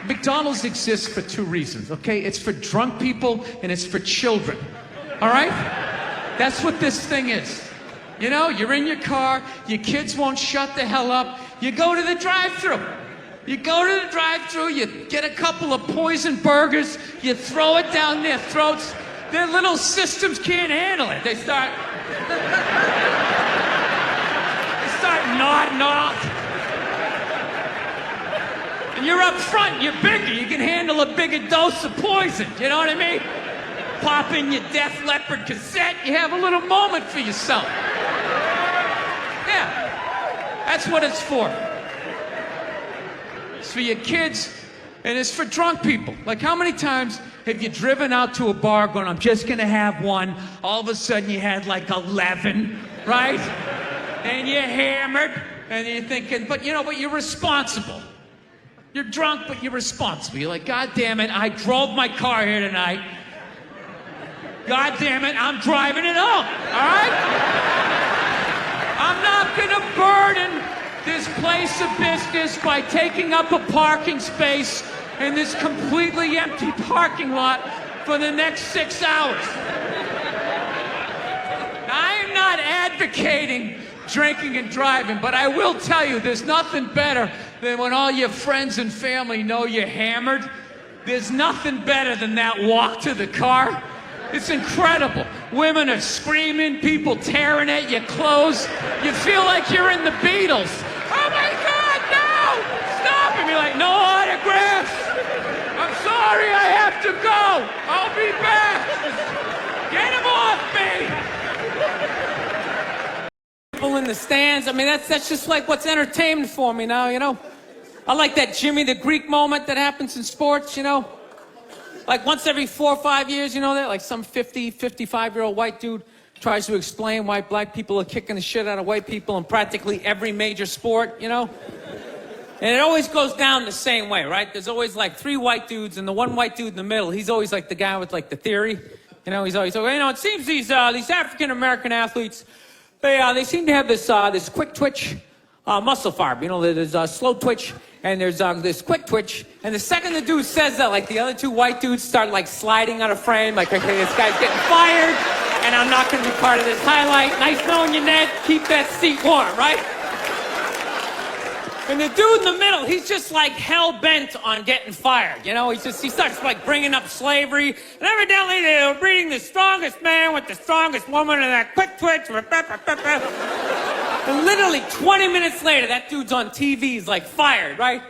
McDonald's exists for two reasons, okay? It's for drunk people and it's for children, all right? That's what this thing is. You know, you're in your car, your kids won't shut the hell up, you go to the drive-thru. You go to the drive-thru, you get a couple of poison burgers, you throw it down their throats, their little systems can't handle it. They start nodding off. And you're up front, you're bigger, you can handle a bigger dose of poison, you know what I mean? Pop in your Def Leppard cassette, you have a little moment for yourself. Yeah, that's what it's for. It's for your kids, and it's for drunk people. Like, how many times have you driven out to a bar going, I'm just gonna have one, all of a sudden you had like 11, right? And you're hammered, and you're thinking, but you're responsible. You're drunk, but you're responsible. You're like, God damn it, I drove my car here tonight. God damn it, I'm driving it home, all right? I'm not gonna burden this place of business by taking up a parking space in this completely empty parking lot for the next 6 hours. I am not advocating drinking and driving, but I will tell you, there's nothing better than when all your friends and family know you're hammered. There's nothing better than that walk to the car. It's incredible. Women are screaming, people tearing at your clothes. You feel like you're in the Beatles. Oh my God, no! Stop! And you're like, no autographs! I'm sorry, I have to go! I'll be back! Get him off me! People in the stands, I mean, that's just like what's entertainment for me now, you know? I like that Jimmy the Greek moment that happens in sports, you know? Like once every 4 or 5 years, you know that? Like some 50, 55-year-old white dude tries to explain why black people are kicking the shit out of white people in practically every major sport, you know? And it always goes down the same way, right? There's always like 3 white dudes, and the one white dude in the middle, he's always like the guy with like the theory. You know, he's always like, it seems these African-American athletes, they seem to have this quick twitch muscle fiber. You know, there's a slow twitch, and there's this quick twitch. And the second the dude says that, like the other 2 white dudes start like sliding out of frame, like, okay, this guy's getting fired, and I'm not gonna be part of this highlight. Nice knowing you, Ned. Keep that seat warm, right? And the dude in the middle, he's just like hell-bent on getting fired. You know, he starts like bringing up slavery. And evidently they were breeding the strongest man with the strongest woman and that quick twitch. And literally 20 minutes later, that dude's on TV, he's like fired, right?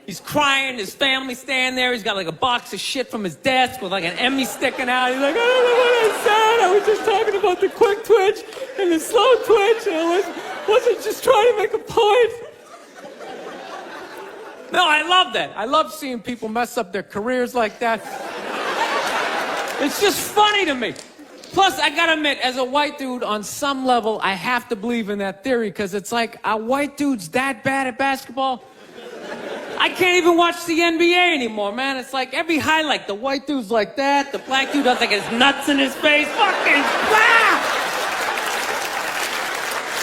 He's crying, his family's standing there, he's got like a box of shit from his desk with like an Emmy sticking out. He's like, I don't know what I said, I was just talking about the quick twitch and the slow twitch, and I wasn't just trying to make a point. No, I love that. I love seeing people mess up their careers like that. It's just funny to me. Plus, I gotta admit, as a white dude, on some level, I have to believe in that theory, because it's like, are white dudes that bad at basketball? I can't even watch the NBA anymore, man. It's like every highlight, the white dude's like that, the black dude has like his nuts in his face. Fucking blah!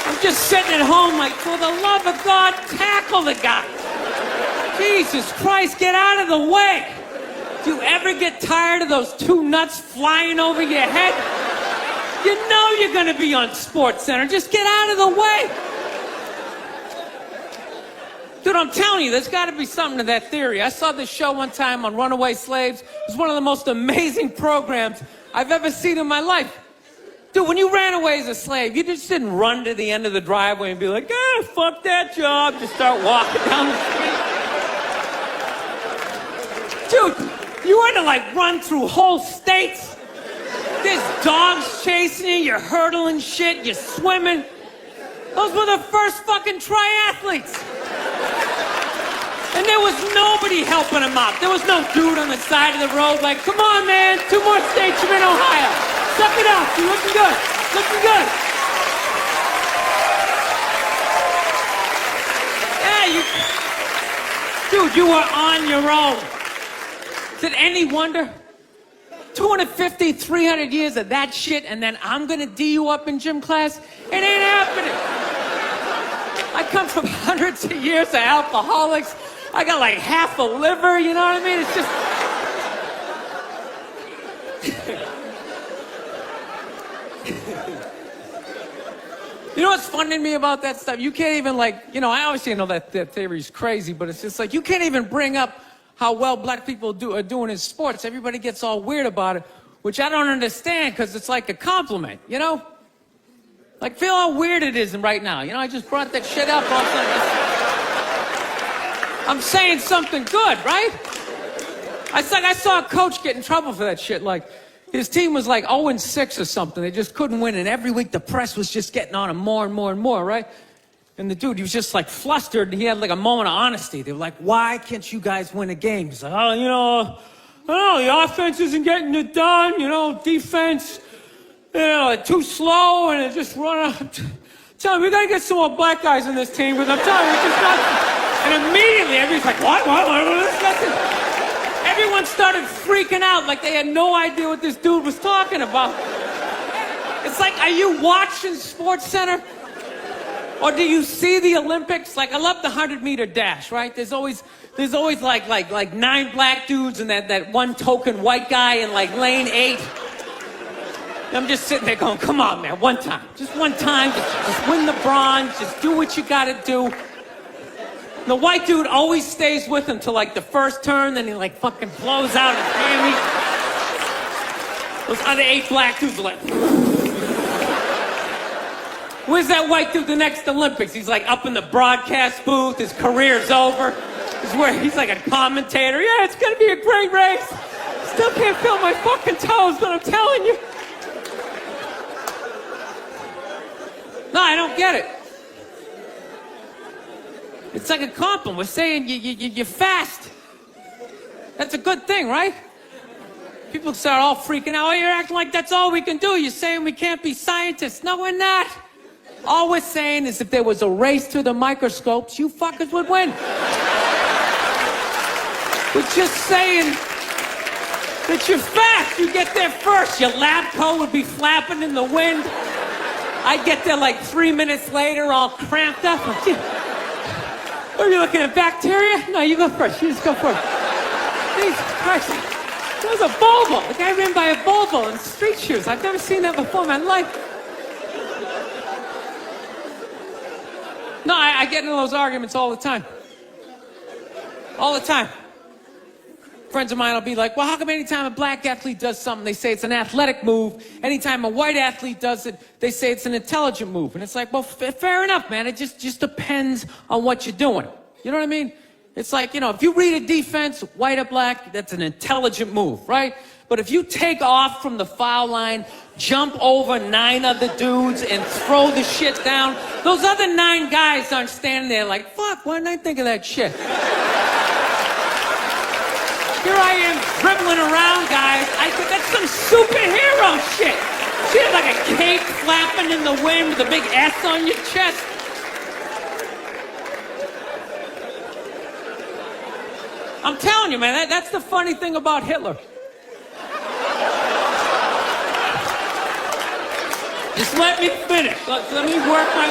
I'm just sitting at home like, for the love of God, tackle the guy. Jesus Christ, get out of the way. Do you ever get tired of those 2 nuts flying over your head? You know you're gonna be on SportsCenter. Just get out of the way. Dude, I'm telling you, there's gotta be something to that theory. I saw this show one time on runaway slaves. It was one of the most amazing programs I've ever seen in my life. Dude, when you ran away as a slave, you just didn't run to the end of the driveway and be like, fuck that job. Just start walking down the street. Dude, you had to like run through whole states. There's dogs chasing you, you're hurdling shit, you're swimming. Those were the first fucking triathletes. And there was nobody helping them out. There was no dude on the side of the road like, come on, man, 2 more states, you're in Ohio. Suck it up, you're looking good, looking good. Yeah, dude, you were on your own. Is it any wonder? 250, 300 years of that shit, and then I'm gonna D you up in gym class? It ain't happening. I come from hundreds of years of alcoholics. I got like half a liver, you know what I mean? It's just... You know what's funny to me about that stuff? You can't even like, you know, I obviously know that theory's crazy, but it's just like, you can't even bring up how well black people are doing in sports. Everybody gets all weird about it, which I don't understand because it's like a compliment, you know? Like, feel how weird it is right now. You know, I just brought that shit up all of a sudden. I'm saying something good, right? I saw a coach get in trouble for that shit. Like, his team was like 0-6 or something. They just couldn't win. And every week the press was just getting on him more and more and more, right? And the dude, he was just like flustered. And he had like a moment of honesty. They were like, why can't you guys win a game? He's like, oh, you know, I don't know, the offense isn't getting it done. You know, defense, you know, they're too slow and they just run out. Tell me, we got to get some more black guys in this team. Because I'm telling you, it's just not. And immediately everybody's like, what? Everyone started freaking out like they had no idea what this dude was talking about. It's like, are you watching Sports Center? Or do you see the Olympics? Like, I love the 100-meter dash, right? There's always like 9 black dudes and that one token white guy in like lane 8. And I'm just sitting there going, come on, man, one time. Just one time, just win the bronze, just do what you gotta do. The white dude always stays with him till like the first turn, then he like fucking blows out his hammy. Those other 8 black dudes are like, where's that white dude the next Olympics? He's like up in the broadcast booth, his career's over. He's like a commentator. Yeah, it's gonna be a great race. Still can't feel my fucking toes, but I'm telling you. No, I don't get it. It's like a compliment. We're saying you're fast. That's a good thing, right? People start all freaking out. Oh, you're acting like that's all we can do. You're saying we can't be scientists. No, we're not. All we're saying is if there was a race to the microscopes, you fuckers would win. We're just saying that you're fast. You get there first. Your lab coat would be flapping in the wind. I'd get there like 3 minutes later, all cramped up. Are you looking at bacteria? No, you go first. You just go first. Jesus Christ. That was a Volvo. The guy ran by a Volvo in street shoes. I've never seen that before in my life. No, I get into those arguments all the time. All the time. Friends of mine will be like, well, how come anytime a black athlete does something, they say it's an athletic move? Anytime a white athlete does it, they say it's an intelligent move. And it's like, well, fair enough, man. It just depends on what you're doing. You know what I mean? It's like, you know, if you read a defense, white or black, that's an intelligent move, right? But if you take off from the foul line, jump over 9 other dudes and throw the shit down, those other 9 guys aren't standing there like, fuck, why didn't I think of that shit? Here I am dribbling around, guys. That's some superhero shit. She had like a cape flapping in the wind with a big S on your chest. I'm telling you, man, that's the funny thing about Hitler. Just let me finish. Let me work my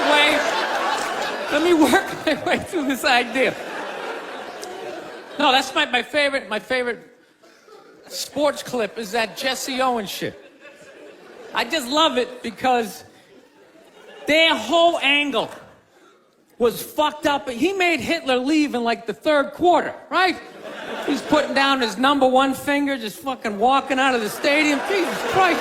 way through this idea. No, that's my favorite sports clip is that Jesse Owens shit. I just love it because their whole angle was fucked up. He made Hitler leave in like the 3rd quarter, right? He's putting down his number 1 finger, just fucking walking out of the stadium. Jesus Christ.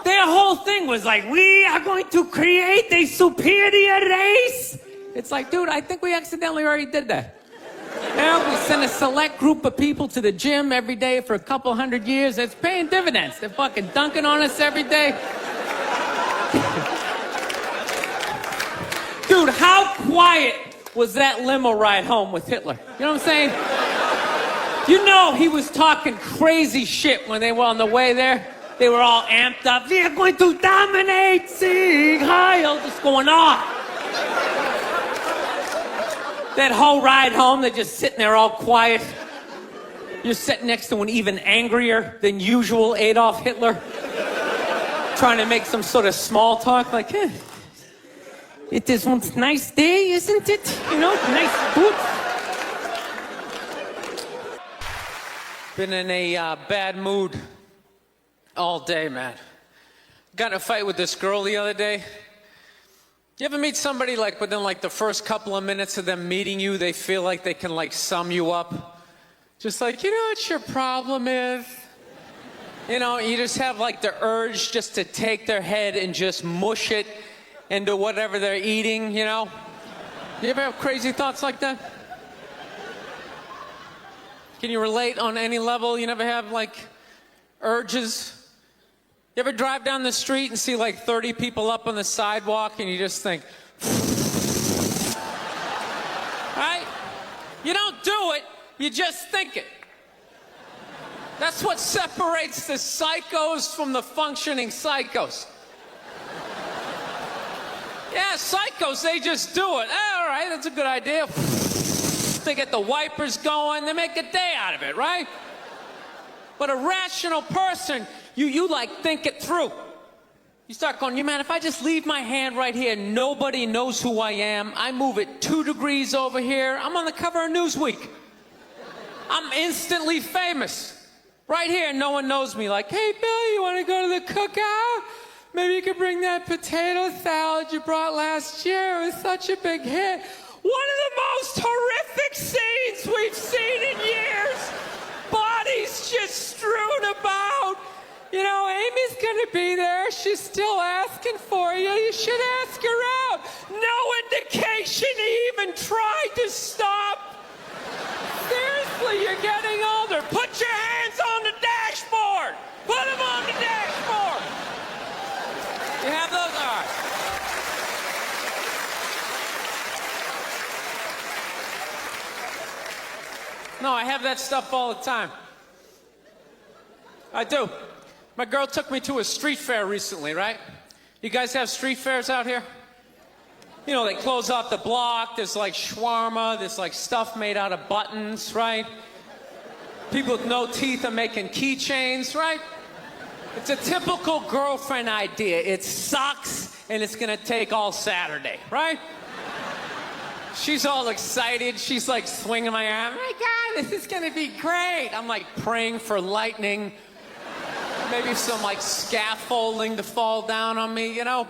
Their whole thing was like, we are going to create a superior race. It's like, dude, I think we accidentally already did that. Yeah, we send a select group of people to the gym every day for a couple 100 years. It's paying dividends. They're fucking dunking on us every day. Dude, how quiet was that limo ride home with Hitler? You know what I'm saying? You know he was talking crazy shit when they were on the way there. They were all amped up. We are going to dominate, Sieg Heil, just going off. That whole ride home, they're just sitting there all quiet. You're sitting next to an even angrier than usual Adolf Hitler, trying to make some sort of small talk, like, It is one nice day, isn't it? You know, nice boots. Been in a bad mood all day, man. Got in a fight with this girl the other day. You ever meet somebody like within like the first couple of minutes of them meeting you, they feel like they can like sum you up? Just like, you know what your problem is? You know, you just have like the urge just to take their head and just mush it into whatever they're eating, you know? You ever have crazy thoughts like that? Can you relate on any level? You never have like urges? You ever drive down the street and see like 30 people up on the sidewalk and you just think, right? You don't do it, you just think it. That's what separates the psychos from the functioning psychos. Yeah, psychos, they just do it. All right, that's a good idea. They get the wipers going, they make a day out of it, right? But a rational person, you like think it through. You start going, man, if I just leave my hand right here, nobody knows who I am. I move it 2 degrees over here. I'm on the cover of Newsweek. I'm instantly famous. Right here, no one knows me. Like, hey, Bill, you want to go to the cookout? Maybe you could bring that potato salad you brought last year. It was such a big hit. One of the most horrific scenes we've seen in years. Bodies just strewn about. You know, Amy's gonna be there. She's still asking for you. You should ask her out. No indication he even tried to stop. Seriously, you're getting older. Put your hands on the dashboard. Put them on the dashboard. You have those? All right. No, I have that stuff all the time. I do. My girl took me to a street fair recently, right? You guys have street fairs out here? You know, they close off the block. There's like shawarma. There's like stuff made out of buttons, right? People with no teeth are making keychains, right? It's a typical girlfriend idea. It sucks, and it's gonna take all Saturday, right? She's all excited. She's like swinging my arm. Oh my God, this is gonna be great. I'm like praying for lightning. Maybe some like scaffolding to fall down on me, you know?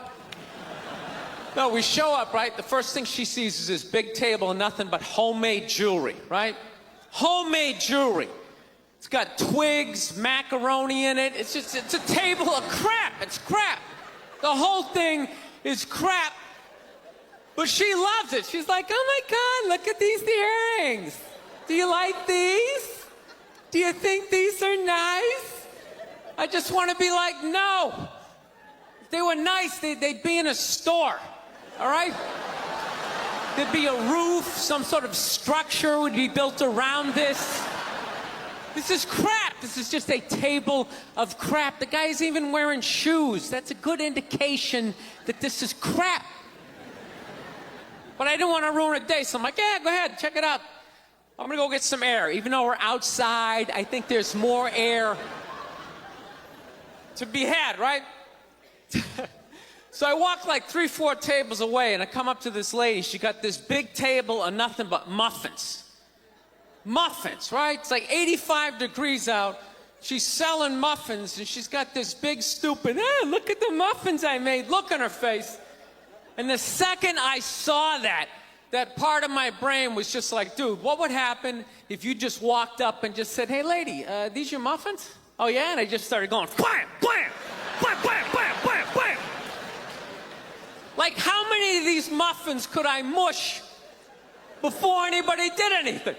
No, we show up, right? The first thing she sees is this big table and nothing but homemade jewelry, right? Homemade jewelry. It's got twigs, macaroni in it. It's a table of crap. It's crap. The whole thing is crap. But she loves it. She's like, oh my God, look at these earrings. Do you like these? Do you think these are nice? I just want to be like, no. If they were nice, they'd be in a store, all right? There'd be a roof, some sort of structure would be built around this. This is crap. This is just a table of crap. The guy's even wearing shoes. That's a good indication that this is crap. But I didn't want to ruin a day, so I'm like, yeah, go ahead, check it out. I'm gonna go get some air. Even though we're outside, I think there's more air to be had, right? So I walk like 3-4 tables away, and I come up to this lady. She got this big table of nothing but muffins. Muffins, right? It's like 85 degrees out. She's selling muffins, and she's got this big, stupid, look at the muffins I made, look on her face. And the second I saw that part of my brain was just like, dude, what would happen if you just walked up and just said, hey, lady, these your muffins? Oh, yeah? And I just started going, blam, blam, blam, blam, blam, blam, blam. Like, how many of these muffins could I mush before anybody did anything?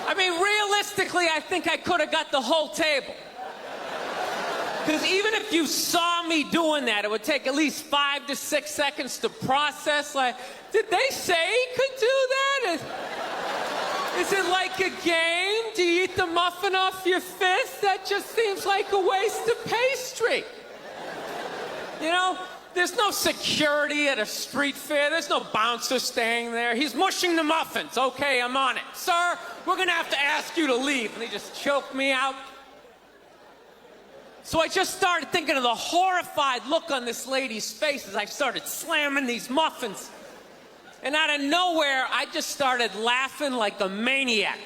I mean, realistically, I think I could have got the whole table. Because even if you saw me doing that, it would take at least 5 to 6 seconds to process. Like, did they say he could do that? Is it like a game? Do you eat the muffin off your fist? That just seems like a waste of pastry. You know, there's no security at a street fair. There's no bouncer staying there. He's mushing the muffins. Okay, I'm on it. Sir, we're going to have to ask you to leave. And they just choke me out. So I just started thinking of the horrified look on this lady's face as I started slamming these muffins. And out of nowhere, I just started laughing like a maniac.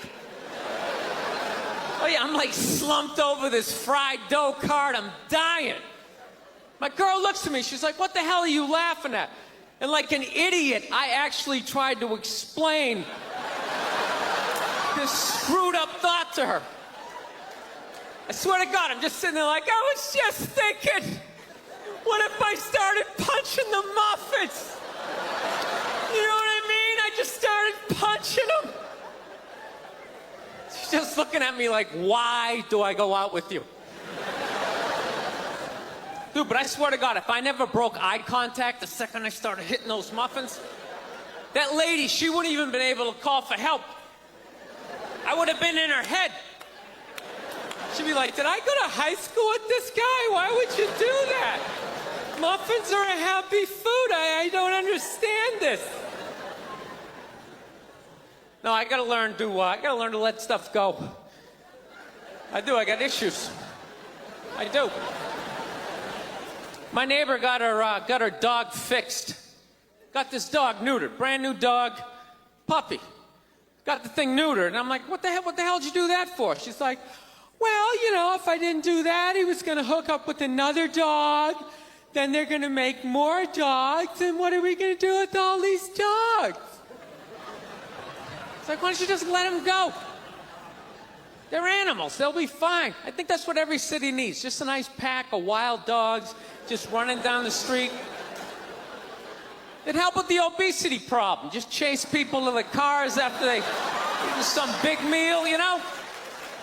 Oh yeah, I'm like slumped over this fried dough cart. I'm dying. My girl looks at me. She's like, what the hell are you laughing at? And like an idiot, I actually tried to explain this screwed up thought to her. I swear to God, I'm just sitting there like, I was just thinking, what if I started punching the muffins? You know what I mean? I just started punching them. She's just looking at me like, why do I go out with you? Dude, but I swear to God, if I never broke eye contact the second I started hitting those muffins, that lady, she wouldn't even been able to call for help. I would have been in her head. She'd be like, did I go to high school with this guy? Why would you do that? Muffins are a happy food. I don't understand this. No, I gotta learn to let stuff go. I do, I got issues. I do. My neighbor got her dog fixed. Got this dog neutered, brand new dog, puppy. Got the thing neutered, and I'm like, what the hell did you do that for? She's like, well, you know, if I didn't do that, he was gonna hook up with another dog, then they're gonna make more dogs, and what are we gonna do with all these dogs? It's like, why don't you just let them go? They're animals, they'll be fine. I think that's what every city needs, just a nice pack of wild dogs just running down the street. It'd help with the obesity problem. Just chase people to the cars after they eat some big meal, you know?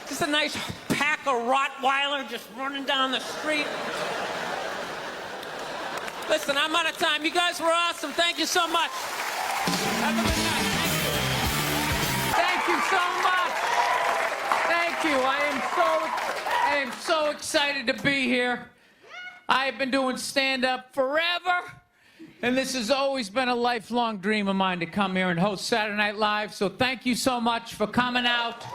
Just a nice pack of Rottweiler just running down the street. Listen, I'm out of time. You guys were awesome. Thank you so much. Have a good night. Thank you so much. Thank you. I am so excited to be here. I've been doing stand-up forever. And this has always been a lifelong dream of mine to come here and host Saturday Night Live. So thank you so much for coming out.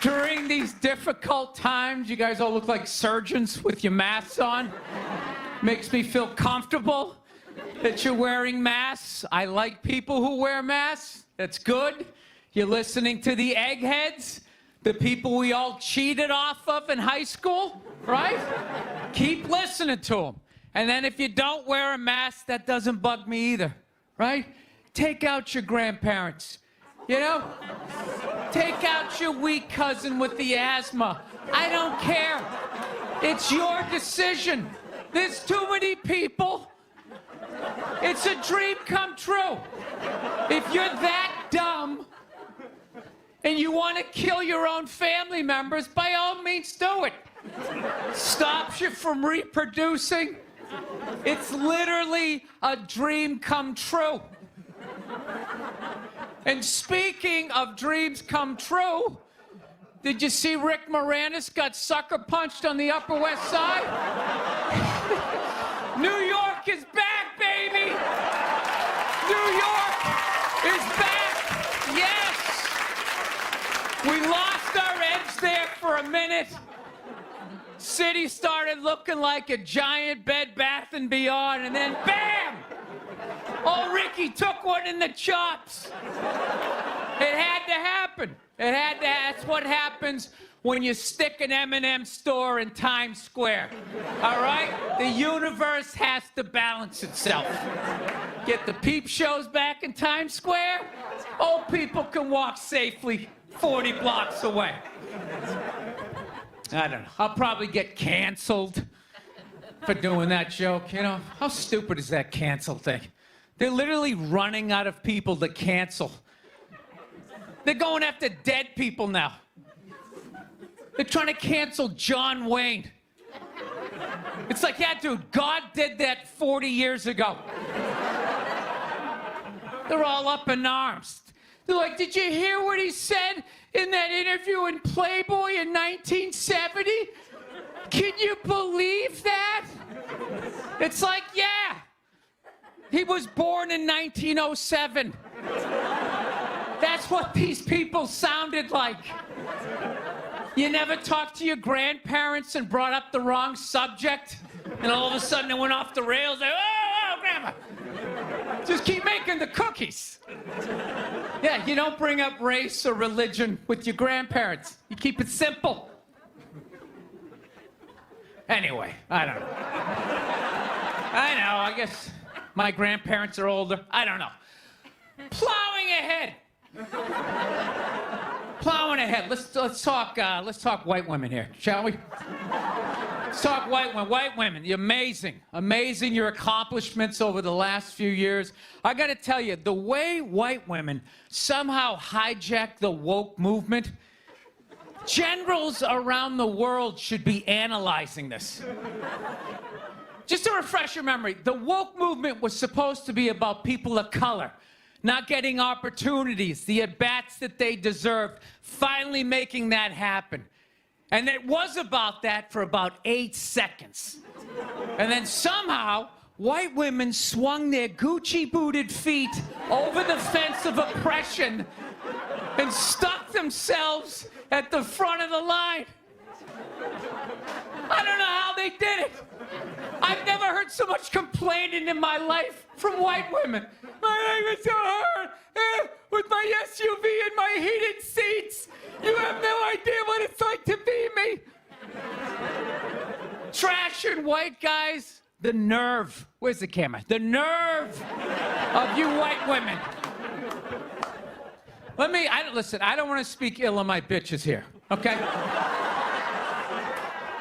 During these difficult times, you guys all look like surgeons with your masks on. Makes me feel comfortable that you're wearing masks. I like people who wear masks. That's good. You're listening to the eggheads. The people we all cheated off of in high school, right? Keep listening to them. And then if you don't wear a mask, that doesn't bug me either, right? Take out your grandparents, you know? Take out your weak cousin with the asthma. I don't care. It's your decision. There's too many people. It's a dream come true. If you're that dumb, and you want to kill your own family members, by all means do it. Stops you from reproducing. It's literally a dream come true. And speaking of dreams come true, did you see Rick Moranis got sucker punched on the Upper West Side? New York is back, baby! New York is back! Yes! We lost our edge there for a minute. City started looking like a giant Bed Bath & Beyond, and then bam! Oh, Ricky took one in the chops. It had to happen. That's what happens when you stick an M&M store in Times Square. All right? The universe has to balance itself. Get the peep shows back in Times Square. Old people can walk safely 40 blocks away. I don't know. I'll probably get canceled for doing that joke, you know? How stupid is that cancel thing? They're literally running out of people to cancel. They're going after dead people now. They're trying to cancel John Wayne. It's like, yeah, dude, God did that 40 years ago. They're all up in arms. They're like, did you hear what he said in that interview in Playboy in 1970? Can you believe that? It's like, yeah. He was born in 1907. That's what these people sounded like. You never talked to your grandparents and brought up the wrong subject? And all of a sudden it went off the rails. Like, oh, Grandma. Just keep making the cookies. Yeah, you don't bring up race or religion with your grandparents. You keep it simple. Anyway, I don't know. I guess my grandparents are older. I don't know. Plowing ahead. Plowing ahead. Let's talk white women here, shall we? Let's talk white women. White women, you're amazing. Amazing your accomplishments over the last few years. I got to tell you, the way white women somehow hijacked the woke movement, generals around the world should be analyzing this. Just to refresh your memory, the woke movement was supposed to be about people of color not getting opportunities, the at-bats that they deserved, finally making that happen. And it was about that for about 8 seconds. And then somehow, white women swung their Gucci-booted feet over the fence of oppression and stuck themselves at the front of the line. I don't know how they did it. I've never heard so much complaining in my life from white women. My life is so hard with my SUV and my heated seats. You have no idea what it's like to be me. Trashing white guys, the nerve. Where's the camera? The nerve of you white women. Listen, I don't want to speak ill of my bitches here, okay?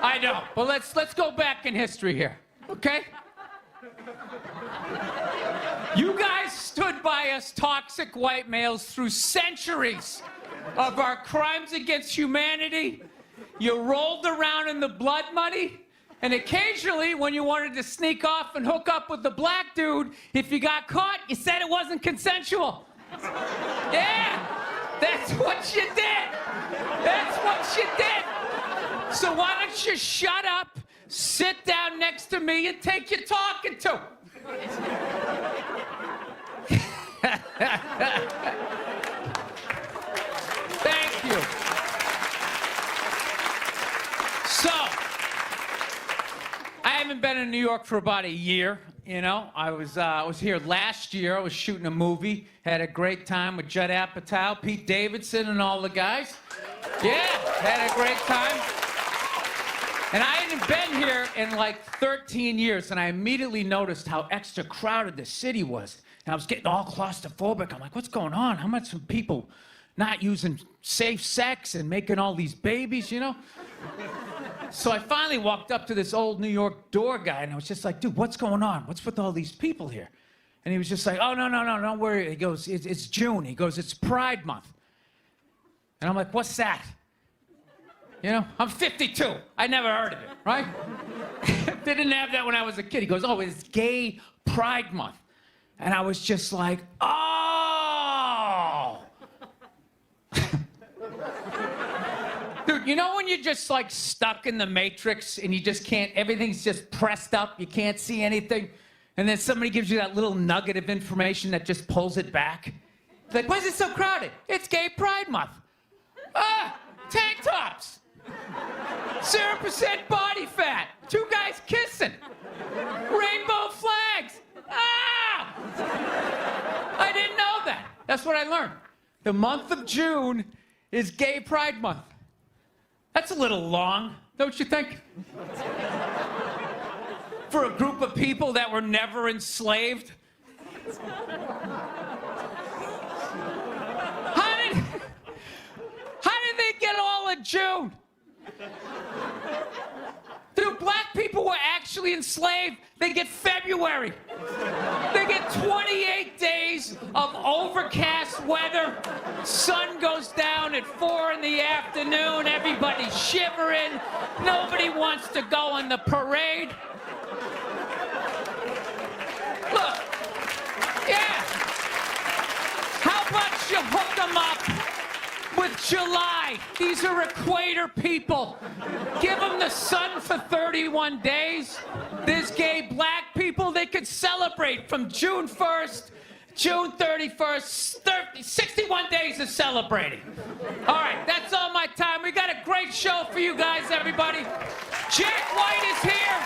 I don't, but let's go back in history here, okay? You guys stood by us toxic white males through centuries of our crimes against humanity. You rolled around in the blood money, and occasionally when you wanted to sneak off and hook up with the black dude, if you got caught, you said it wasn't consensual. Yeah, that's what you did. That's what you did. So why don't you shut up, sit down next to me, and take your talking to? Thank you. So, I haven't been in New York for about a year. You know, I was here last year. I was shooting a movie. Had a great time with Judd Apatow, Pete Davidson, and all the guys. Yeah, had a great time. And I hadn't been here in like 13 years, and I immediately noticed how extra crowded the city was. And I was getting all claustrophobic. I'm like, what's going on? How much of people not using safe sex and making all these babies, you know? So I finally walked up to this old New York door guy, and I was just like, dude, what's going on? What's with all these people here? And he was just like, oh, no, don't worry. He goes, it's June. He goes, it's Pride Month. And I'm like, what's that? You know, I'm 52. I never heard of it, right? They didn't have that when I was a kid. He goes, oh, it's Gay Pride Month. And I was just like, oh. Dude, you know when you're just like stuck in the Matrix and you just can't, everything's just pressed up, you can't see anything, and then somebody gives you that little nugget of information that just pulls it back? It's like, why is it so crowded? It's Gay Pride Month. Ah, tank tops. 0% body fat. 2 guys kissing. Rainbow flags. Ah! I didn't know that. That's what I learned. The month of June is Gay Pride Month. That's a little long, don't you think? For a group of people that were never enslaved. How did they get all of June? Dude, black people were actually enslaved. They get February. They get 28 days of overcast weather. Sun goes down at 4 in the afternoon. Everybody's shivering. Nobody wants to go on the parade. Look, yeah. How about you hook them up with July? These are equator people. Give them the sun for 31 days. There's gay black people. They could celebrate from June 1st June 31st, 61 days of celebrating. All right, that's all my time. We got a great show for you guys, everybody. Jack White is here.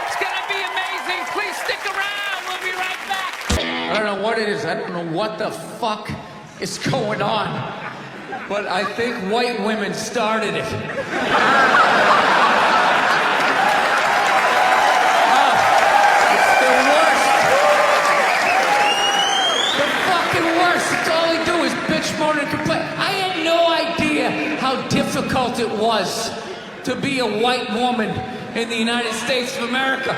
It's gonna be amazing. Please stick around. We'll be right back. I don't know what it is. I don't know what the fuck is going on. But I think white women started it. Moan and complain. I had no idea how difficult it was to be a white woman in the United States of America.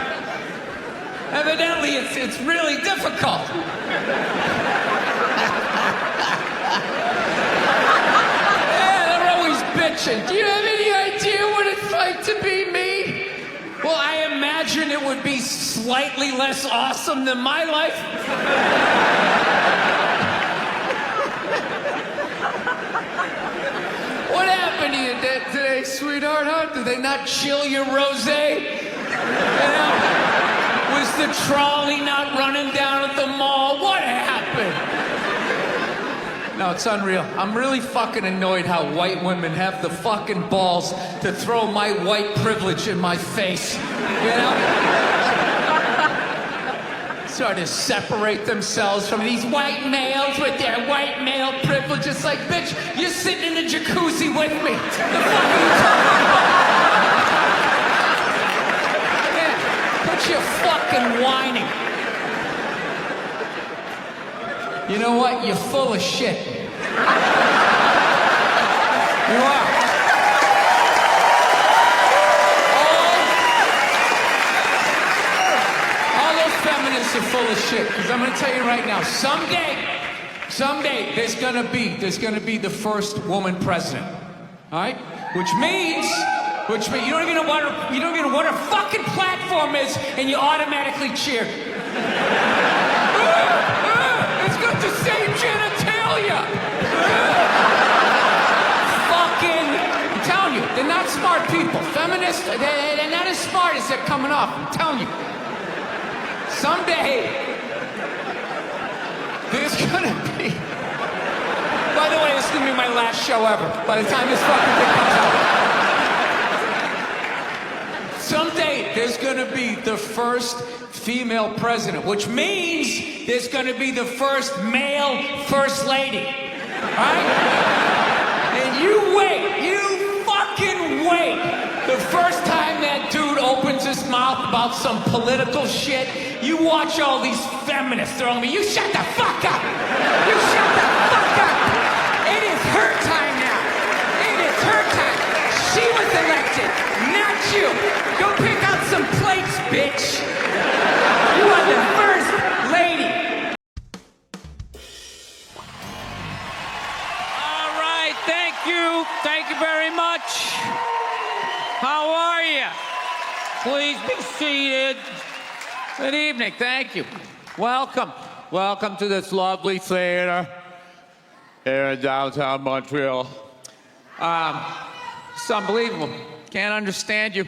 Evidently, it's really difficult. Yeah, they're always bitching. Do you have any idea what it's like to be me? Well, I imagine it would be slightly less awesome than my life. What happened to you today, sweetheart, huh? Did they not chill your rosé? You know? Was the trolley not running down at the mall? What happened? No, it's unreal. I'm really fucking annoyed how white women have the fucking balls to throw my white privilege in my face. You know? Sort of separate themselves from these white males with their white male privilege. It's like, bitch, you're sitting in the jacuzzi with me. The fuck are you talking about? Yeah, quit your fucking whining. You know what? You're full of shit. You are. Feminists are full of shit, because I'm going to tell you right now, someday, there's going to be the first woman president, all right? Which means you don't even know what her fucking platform is, and you automatically cheer. It's got the same genitalia. I'm telling you, they're not smart people. Feminists, they're not as smart as they're coming off. I'm telling you. Someday, there's gonna be... By the way, this is gonna be my last show ever, by the time this fucking thing comes out. Someday, there's gonna be the first female president, which means there's gonna be the first male first lady. Right? And you wait, you fucking wait. The first time that dude opens his mouth about some political shit, you watch all these feminists throwing me, you shut the fuck up! You shut the fuck up! It is her time now! It is her time! She was elected, not you! Go pick out some plates, bitch! You are the first lady! All right, thank you. Thank you very much. How are you? Please be seated. Good evening, thank you. Welcome. Welcome to this lovely theater here in downtown Montreal. It's unbelievable. Can't understand you.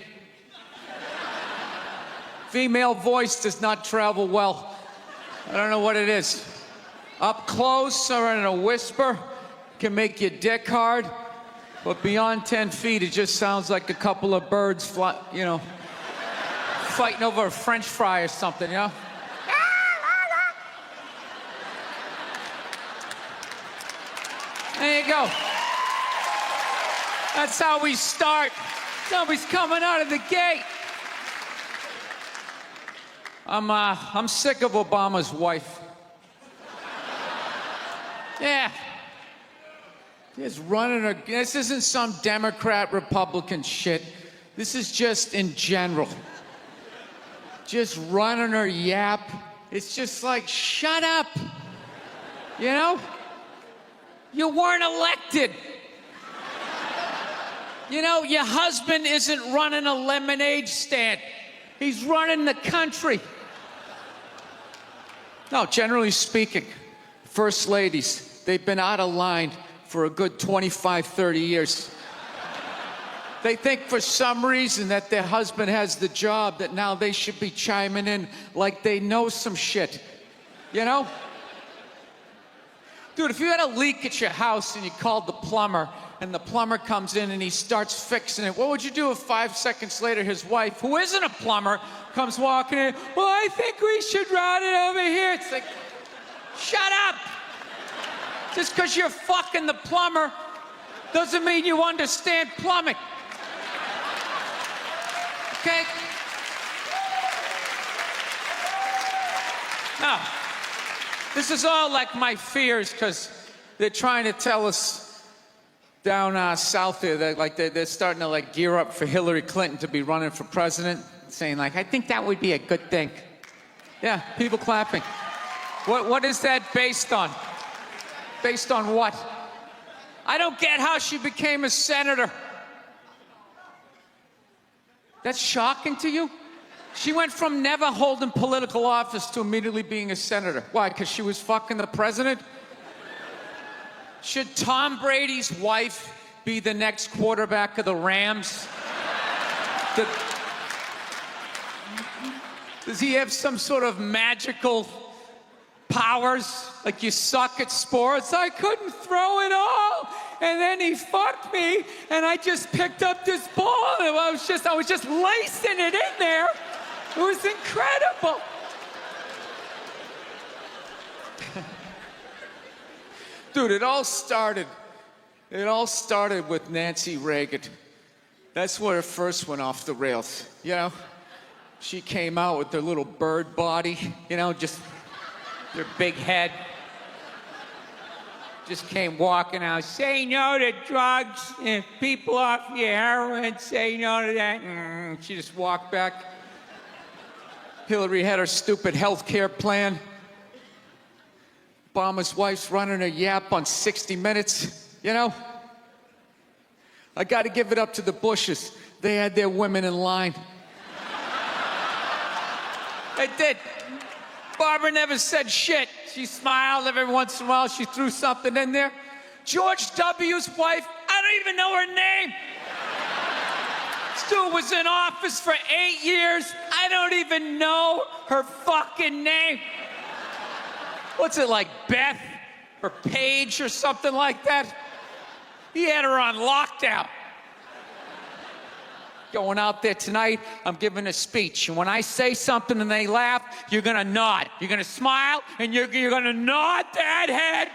Female voice does not travel well. I don't know what it is. Up close or in a whisper can make your dick hard, but beyond 10 feet, it just sounds like a couple of birds fighting over a French fry or something, you know? There you go. That's how we start. Somebody's coming out of the gate. I'm sick of Obama's wife. Yeah. Just running her. This isn't some Democrat, Republican shit. This is just in general. Just running her yap. It's just like, shut up. You know? You weren't elected. You know, your husband isn't running a lemonade stand. He's running the country. No, generally speaking, first ladies, they've been out of line for a good 25, 30 years. They think for some reason that their husband has the job, that now they should be chiming in like they know some shit. you know? Dude, if you had a leak at your house and you called the plumber and the plumber comes in and he starts fixing it, what would you do if 5 seconds later his wife, who isn't a plumber, comes walking in? Well, I think we should route it over here. It's like, shut up! Just because you're fucking the plumber doesn't mean you understand plumbing. Okay? Now, this is all like my fears because they're trying to tell us down south here that like they're starting to like gear up for Hillary Clinton to be running for president, saying like, I think that would be a good thing. Yeah, people clapping. What is that based on? Based on what? I don't get how she became a senator. That's shocking to you? She went from never holding political office to immediately being a senator. Why? Because she was fucking the president? Should Tom Brady's wife be the next quarterback of the Rams? Does he have some sort of magical powers? Like, you suck at sports? I couldn't throw it all, and then he fucked me, and I just picked up this ball, and I was just lacing it in there. It was incredible. Dude, it all started with Nancy Reagan. That's where it first went off the rails, you know? She came out with her little bird body, you know, just her big head. Just came walking out, say no to drugs, and people off your heroin, say no to that. She just walked back. Hillary had her stupid health care plan. Obama's wife's running her yap on 60 Minutes, you know? I gotta give it up to the Bushes. They had their women in line. They did. Barbara never said shit. She smiled every once in a while. She threw something in there. George W.'s wife, I don't even know her name. Stu was in office for 8 years. I don't even know her fucking name. What's it, like Beth or Paige or something like that? He had her on lockdown. Going out there tonight, I'm giving a speech. And when I say something and they laugh, you're gonna nod. You're gonna smile, and you're gonna nod that head.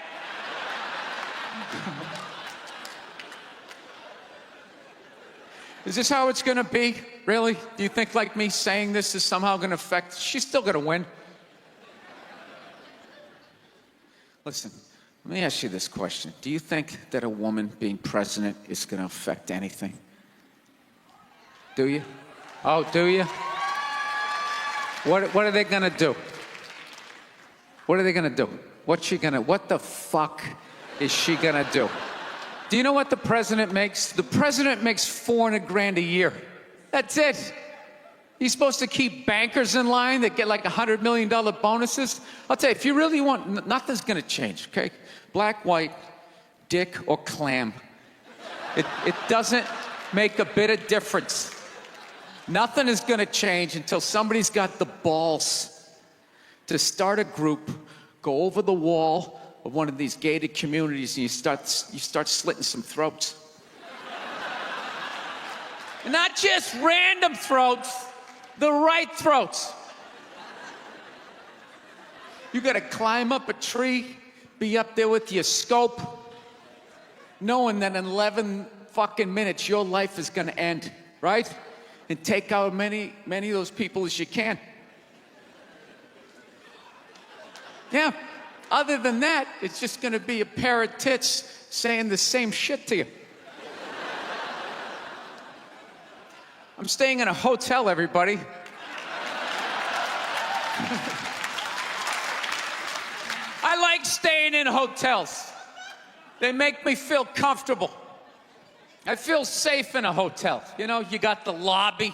Is this how it's gonna be? Really? Do you think like me saying this is somehow gonna affect? She's still gonna win. Listen, let me ask you this question. Do you think that a woman being president is gonna affect anything? Do you? Oh, do you? What are they gonna do? What are they gonna do? What the fuck is she gonna do? Do you know what the president makes? The president makes $400,000 a year. That's it. He's supposed to keep bankers in line that get like $100 million bonuses. I'll tell you, if you really want, nothing's gonna change, okay? Black, white, dick, or clam. It doesn't make a bit of difference. Nothing is gonna change until somebody's got the balls to start a group, go over the wall of one of these gated communities, and you start slitting some throats. And not just random throats, the right throats. You gotta climb up a tree, be up there with your scope, knowing that in 11 fucking minutes your life is gonna end, right? And take out many of those people as you can. Yeah. Other than that, it's just gonna be a pair of tits saying the same shit to you. I'm staying in a hotel, everybody. I like staying in hotels. They make me feel comfortable. I feel safe in a hotel. You know, you got the lobby.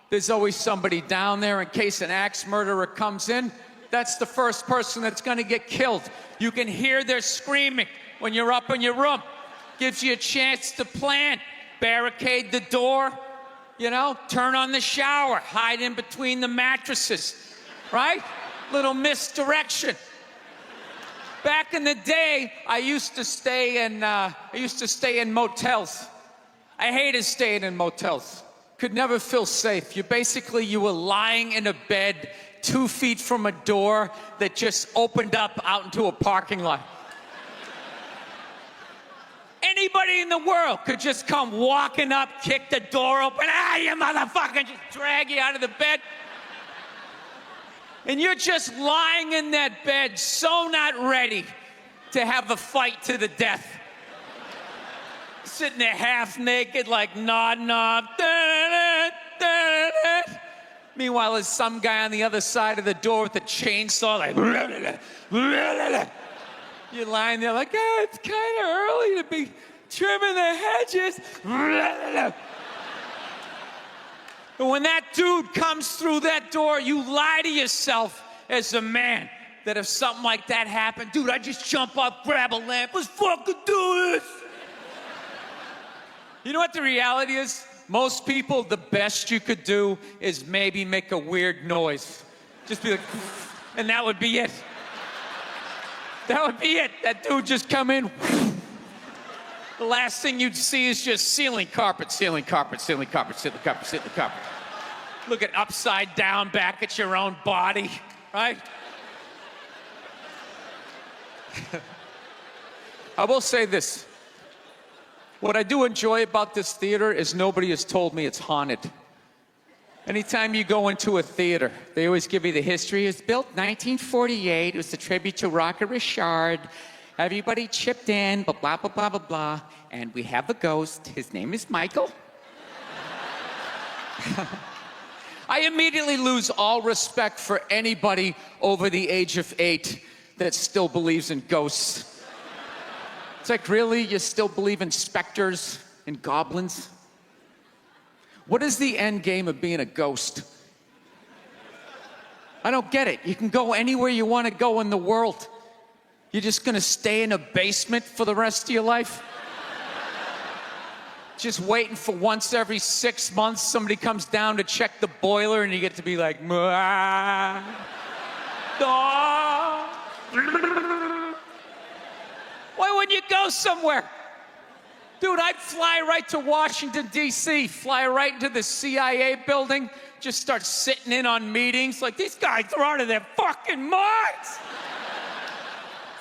There's always somebody down there in case an axe murderer comes in. That's the first person that's gonna get killed. You can hear their screaming when you're up in your room. Gives you a chance to plan. Barricade the door, you know, turn on the shower, hide in between the mattresses, right? Little misdirection. Back in the day, I used to stay in motels. I hated staying in motels. Could never feel safe. You were lying in a bed 2 feet from a door that just opened up out into a parking lot. Anybody in the world could just come walking up, kick the door open, you motherfucker, just drag you out of the bed. And you're just lying in that bed, so not ready to have a fight to the death. Sitting there half naked, like nodding off. Meanwhile, there's some guy on the other side of the door with a chainsaw, like. You're lying there like, it's kind of early to be trimming the hedges. But when that dude comes through that door, you lie to yourself as a man that if something like that happened, dude, I'd just jump up, grab a lamp, let's fucking do this. You know what the reality is? Most people, the best you could do is maybe make a weird noise. Just be like, and that would be it. That would be it. That dude just come in. The last thing you'd see is just ceiling carpet, ceiling carpet, ceiling carpet, ceiling carpet, ceiling carpet. Looking upside down back at your own body, right? I will say this. What I do enjoy about this theater is nobody has told me it's haunted. Anytime you go into a theater, they always give you the history. It was built 1948. It was a tribute to Rocket Richard. Everybody chipped in, blah, blah, blah, blah, blah, blah. And we have a ghost. His name is Michael. I immediately lose all respect for anybody over the age of 8 that still believes in ghosts. It's like, really? You still believe in specters and goblins? What is the end game of being a ghost? I don't get it. You can go anywhere you want to go in the world. You're just going to stay in a basement for the rest of your life? Just waiting for once every 6 months somebody comes down to check the boiler and you get to be like, why wouldn't you go somewhere? Dude, I'd fly right to Washington, D.C., fly right into the CIA building, just start sitting in on meetings. Like, these guys are out of their fucking minds.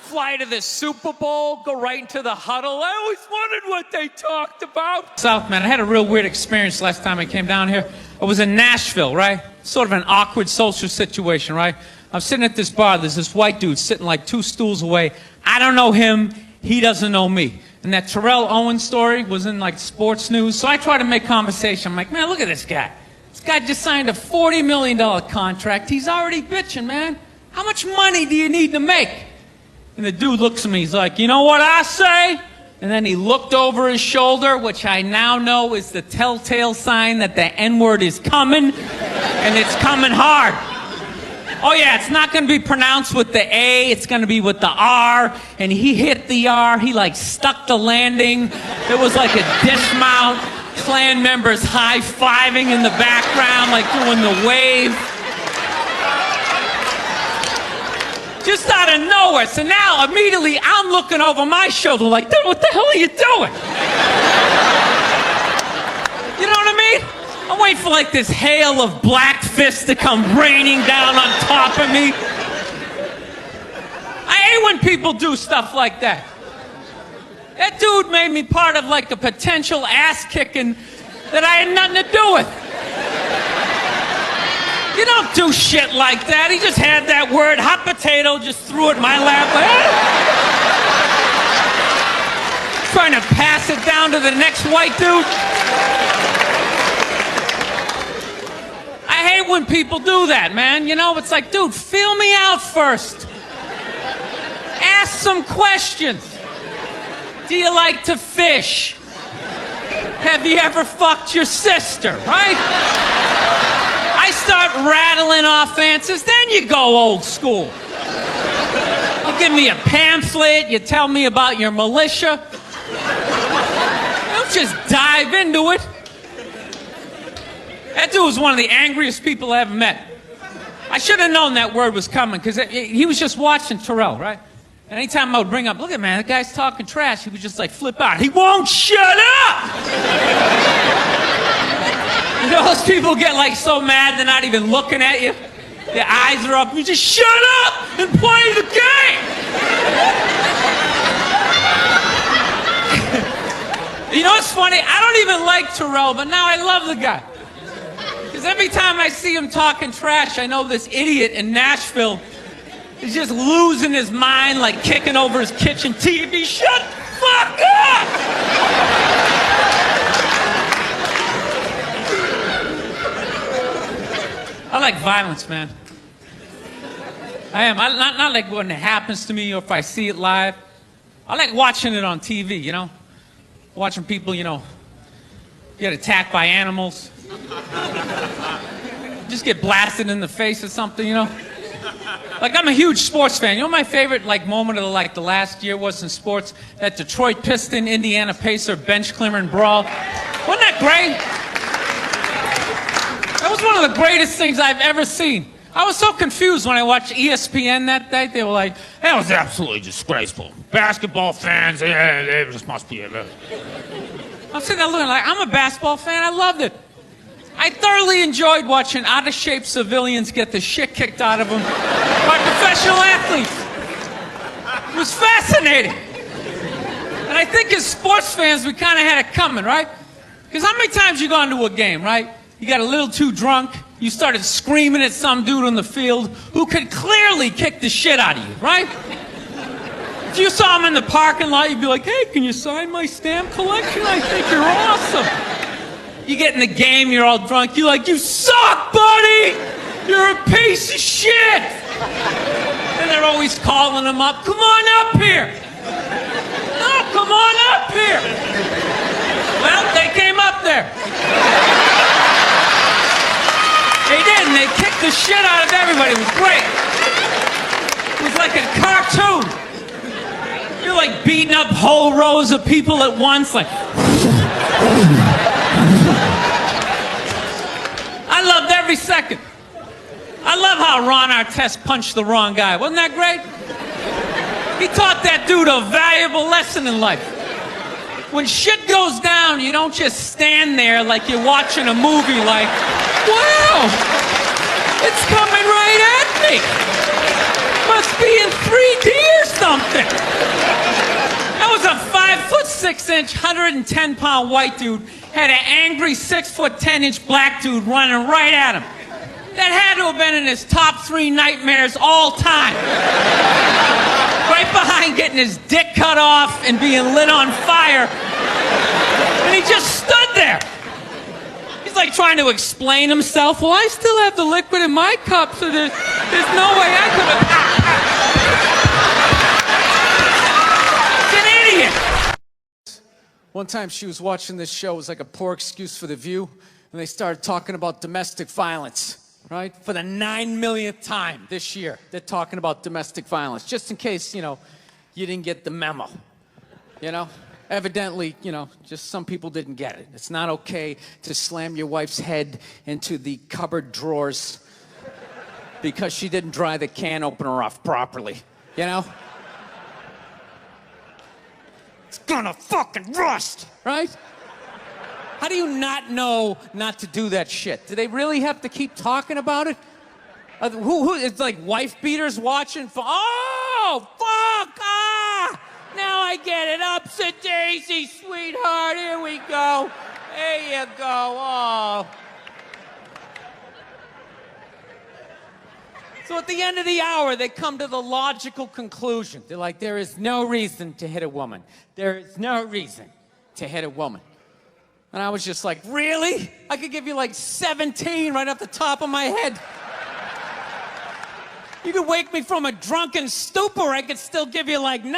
Fly to the Super Bowl, go right into the huddle. I always wondered what they talked about. South, man, I had a real weird experience last time I came down here. I was in Nashville, right? Sort of an awkward social situation, right? I'm sitting at this bar. There's this white dude sitting like 2 stools away. I don't know him. He doesn't know me. And that Terrell Owens story was in like sports news. So I try to make conversation. I'm like, man, look at this guy. This guy just signed a $40 million contract. He's already bitching, man. How much money do you need to make? And the dude looks at me. He's like, you know what I say? And then he looked over his shoulder, which I now know is the telltale sign that the N-word is coming. And it's coming hard. Oh yeah, it's not going to be pronounced with the A, it's going to be with the R. And he hit the R, he like stuck the landing. It was like a dismount. Klan members high-fiving in the background, like doing the wave. Just out of nowhere. So now, immediately, I'm looking over my shoulder like, dude, what the hell are you doing? You know what I mean? I'm waiting for like this hail of black fists to come raining down on top of me. I hate when people do stuff like that. That dude made me part of like a potential ass kicking that I had nothing to do with. You don't do shit like that. He just had that word, hot potato, just threw it in my lap. Trying to pass it down to the next white dude. I hate when people do that, man. You know, it's like, dude, feel me out first. Ask some questions. Do you like to fish? Have you ever fucked your sister, right? I start rattling off answers, then you go old school. You give me a pamphlet, you tell me about your militia. Don't just dive into it. That dude was one of the angriest people I ever met. I should have known that word was coming, because he was just watching Terrell, right? And anytime I would bring up, look at man, that guy's talking trash, he would just like flip out. He won't shut up! You know, those people get like so mad they're not even looking at you. Their eyes are up. You just shut up and play the game! You know what's funny? I don't even like Terrell, but now I love the guy. Because every time I see him talking trash, I know this idiot in Nashville is just losing his mind, like kicking over his kitchen TV. Shut the fuck up! I like violence, man. I am. Not like when it happens to me or if I see it live. I like watching it on TV, you know? Watching people, you know, get attacked by animals. Just get blasted in the face or something, you know? Like, I'm a huge sports fan. You know my favorite, like, moment of, like, the last year was in sports? That Detroit Piston, Indiana Pacer, bench climber and brawl. Wasn't that great? That was one of the greatest things I've ever seen. I was so confused when I watched ESPN that night. They were like, that was absolutely disgraceful. Basketball fans, they just must be a little. I'm sitting there looking like, I'm a basketball fan. I loved it. I thoroughly enjoyed watching out-of-shape civilians get the shit kicked out of them by professional athletes. It was fascinating. And I think as sports fans, we kind of had it coming, right? Because how many times you gone to a game, right? You got a little too drunk, you started screaming at some dude on the field who could clearly kick the shit out of you, right? If you saw him in the parking lot, you'd be like, hey, can you sign my stamp collection? I think you're awesome. You get in the game, you're all drunk, you're like, you suck, buddy! You're a piece of shit! And they're always calling him up, come on up here! No, come on up here! Well, they came up there. They did, and they kicked the shit out of everybody. It was great. It was like a cartoon. You're like beating up whole rows of people at once, like... I loved every second. I love how Ron Artest punched the wrong guy. Wasn't that great? He taught that dude a valuable lesson in life. When shit goes down, you don't just stand there like you're watching a movie like, wow, it's coming right at me. Must be in 3D or something. That was a 5'6", 110-pound white dude had an angry 6'10" black dude running right at him. That had to have been in his top 3 nightmares all time. Right behind getting his dick cut off and being lit on fire. And he just stood there. He's like trying to explain himself. Well, I still have the liquid in my cup, so there's no way I could have... It's an idiot. One time she was watching this show. It was like a poor excuse for The View. And they started talking about domestic violence. Right? For the 9 millionth time this year, they're talking about domestic violence. Just in case, you know, you didn't get the memo. You know? Evidently, you know, just some people didn't get it. It's not okay to slam your wife's head into the cupboard drawers because she didn't dry the can opener off properly. You know? It's gonna fucking rust, right? How do you not know not to do that shit? Do they really have to keep talking about it? It's like wife beaters watching. Oh, fuck! Ah! Now I get it. Upset daisy, sweetheart. Here we go. There you go. Oh. So at the end of the hour, they come to the logical conclusion. They're like, there is no reason to hit a woman. There is no reason to hit a woman. And I was just like, really? I could give you like 17 right off the top of my head. You could wake me from a drunken stupor, I could still give you like 9.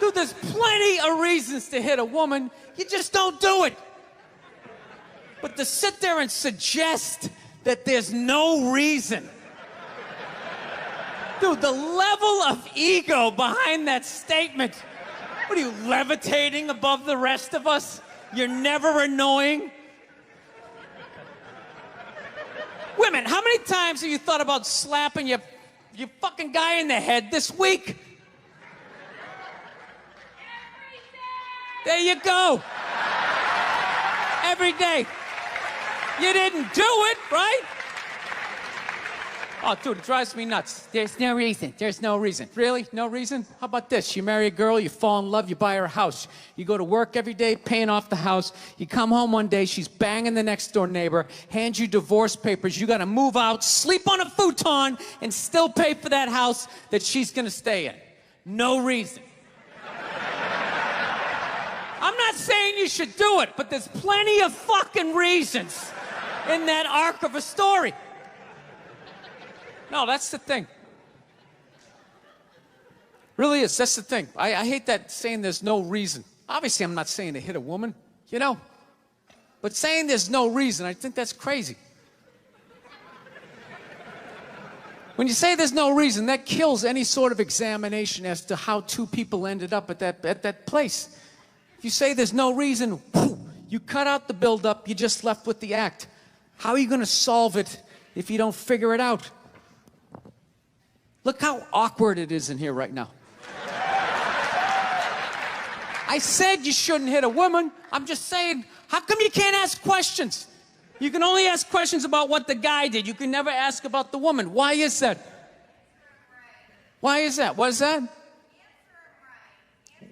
Dude, there's plenty of reasons to hit a woman. You just don't do it. But to sit there and suggest that there's no reason. Dude, the level of ego behind that statement. What are you, levitating above the rest of us? You're never annoying? Women, how many times have you thought about slapping your your fucking guy in the head this week. There you go. Every day. You didn't do it, right? Oh, dude, it drives me nuts. There's no reason. There's no reason. Really? No reason? How about this? You marry a girl, you fall in love, you buy her a house. You go to work every day, paying off the house. You come home one day, she's banging the next door neighbor, hands you divorce papers. You got to move out, sleep on a futon, and still pay for that house that she's going to stay in. No reason. I'm not saying you should do it, but there's plenty of fucking reasons in that arc of a story. No, that's the thing. Really is. That's the thing. I hate that saying there's no reason. Obviously, I'm not saying to hit a woman, you know? But saying there's no reason, I think that's crazy. When you say there's no reason, that kills any sort of examination as to how two people ended up at that place. If you say there's no reason, whew, you cut out the build-up, you're just left with the act. How are you going to solve it if you don't figure it out? Look how awkward it is in here right now. I said you shouldn't hit a woman. I'm just saying, how come you can't ask questions? You can only ask questions about what the guy did. You can never ask about the woman. Why is that? Why is that? What is that?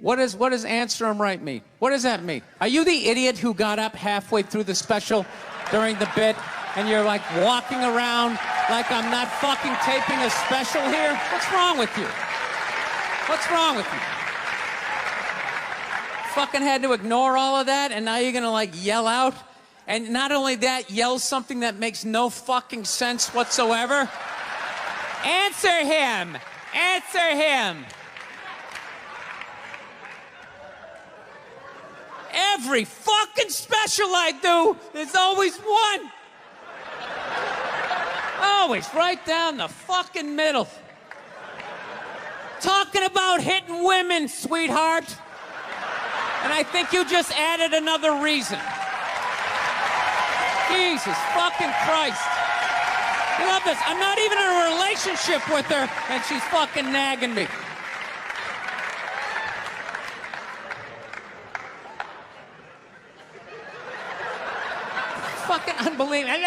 What does answer him right mean? What does that mean? Are you the idiot who got up halfway through the special during the bit and you're like walking around like I'm not fucking taping a special here? What's wrong with you? What's wrong with you? Fucking had to ignore all of that and now you're gonna like yell out? And not only that, yell something that makes no fucking sense whatsoever? Answer him! Answer him! Every fucking special I do, there's always one. Always right down the fucking middle. Talking about hitting women, sweetheart. And I think you just added another reason. Jesus fucking Christ. You love this. I'm not even in a relationship with her, and she's fucking nagging me. Fucking unbelievable.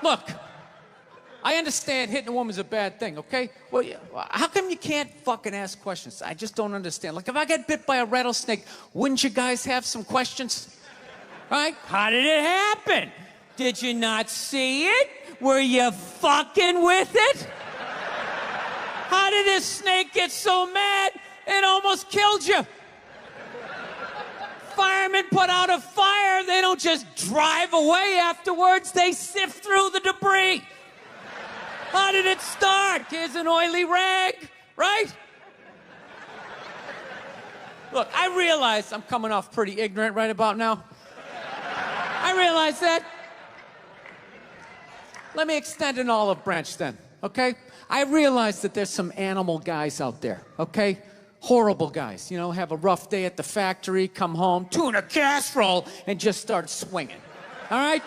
Look, I understand hitting a woman's a bad thing, okay? Well, how come you can't fucking ask questions? I just don't understand. Like, if I get bit by a rattlesnake, wouldn't you guys have some questions? Right? How did it happen? Did you not see it? Were you fucking with it? How did this snake get so mad it almost killed you? Firemen put out a fire, they don't just drive away afterwards, they sift through the debris. How did it start? Here's an oily rag, right? Look, I realize I'm coming off pretty ignorant right about now. I realize that. Let me extend an olive branch then, okay? I realize that there's some animal guys out there, okay? Horrible guys, you know, have a rough day at the factory, come home, tuna casserole, and just start swinging. All right?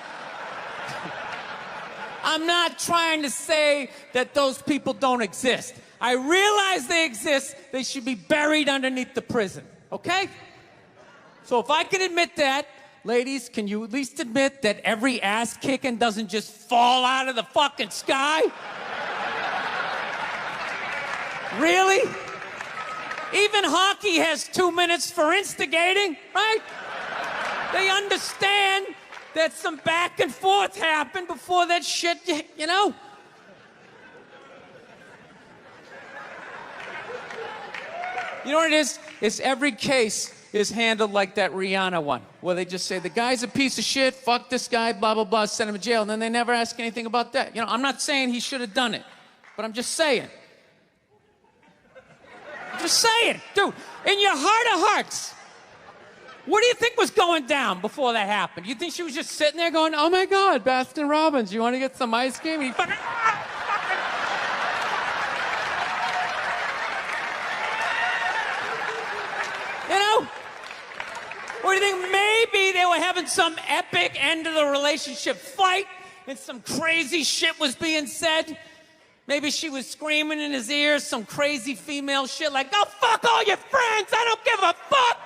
I'm not trying to say that those people don't exist. I realize they exist. They should be buried underneath the prison, okay? So if I can admit that, ladies, can you at least admit that every ass kicking doesn't just fall out of the fucking sky? Really? Even hockey has 2 minutes for instigating, right? They understand that some back and forth happened before that shit, you know? You know what it is? It's every case is handled like that Rihanna one, where they just say, the guy's a piece of shit, fuck this guy, blah, blah, blah, send him to jail, and then they never ask anything about that. You know, I'm not saying he should have done it, but I'm just saying. Just saying, dude, in your heart of hearts, what do you think was going down before that happened? You think she was just sitting there going, oh my God, Baskin Robbins, you want to get some ice cream? And he fucking, you know? Or do you think maybe they were having some epic end of the relationship fight and some crazy shit was being said. Maybe she was screaming in his ears some crazy female shit like, go fuck all your friends, I don't give a fuck.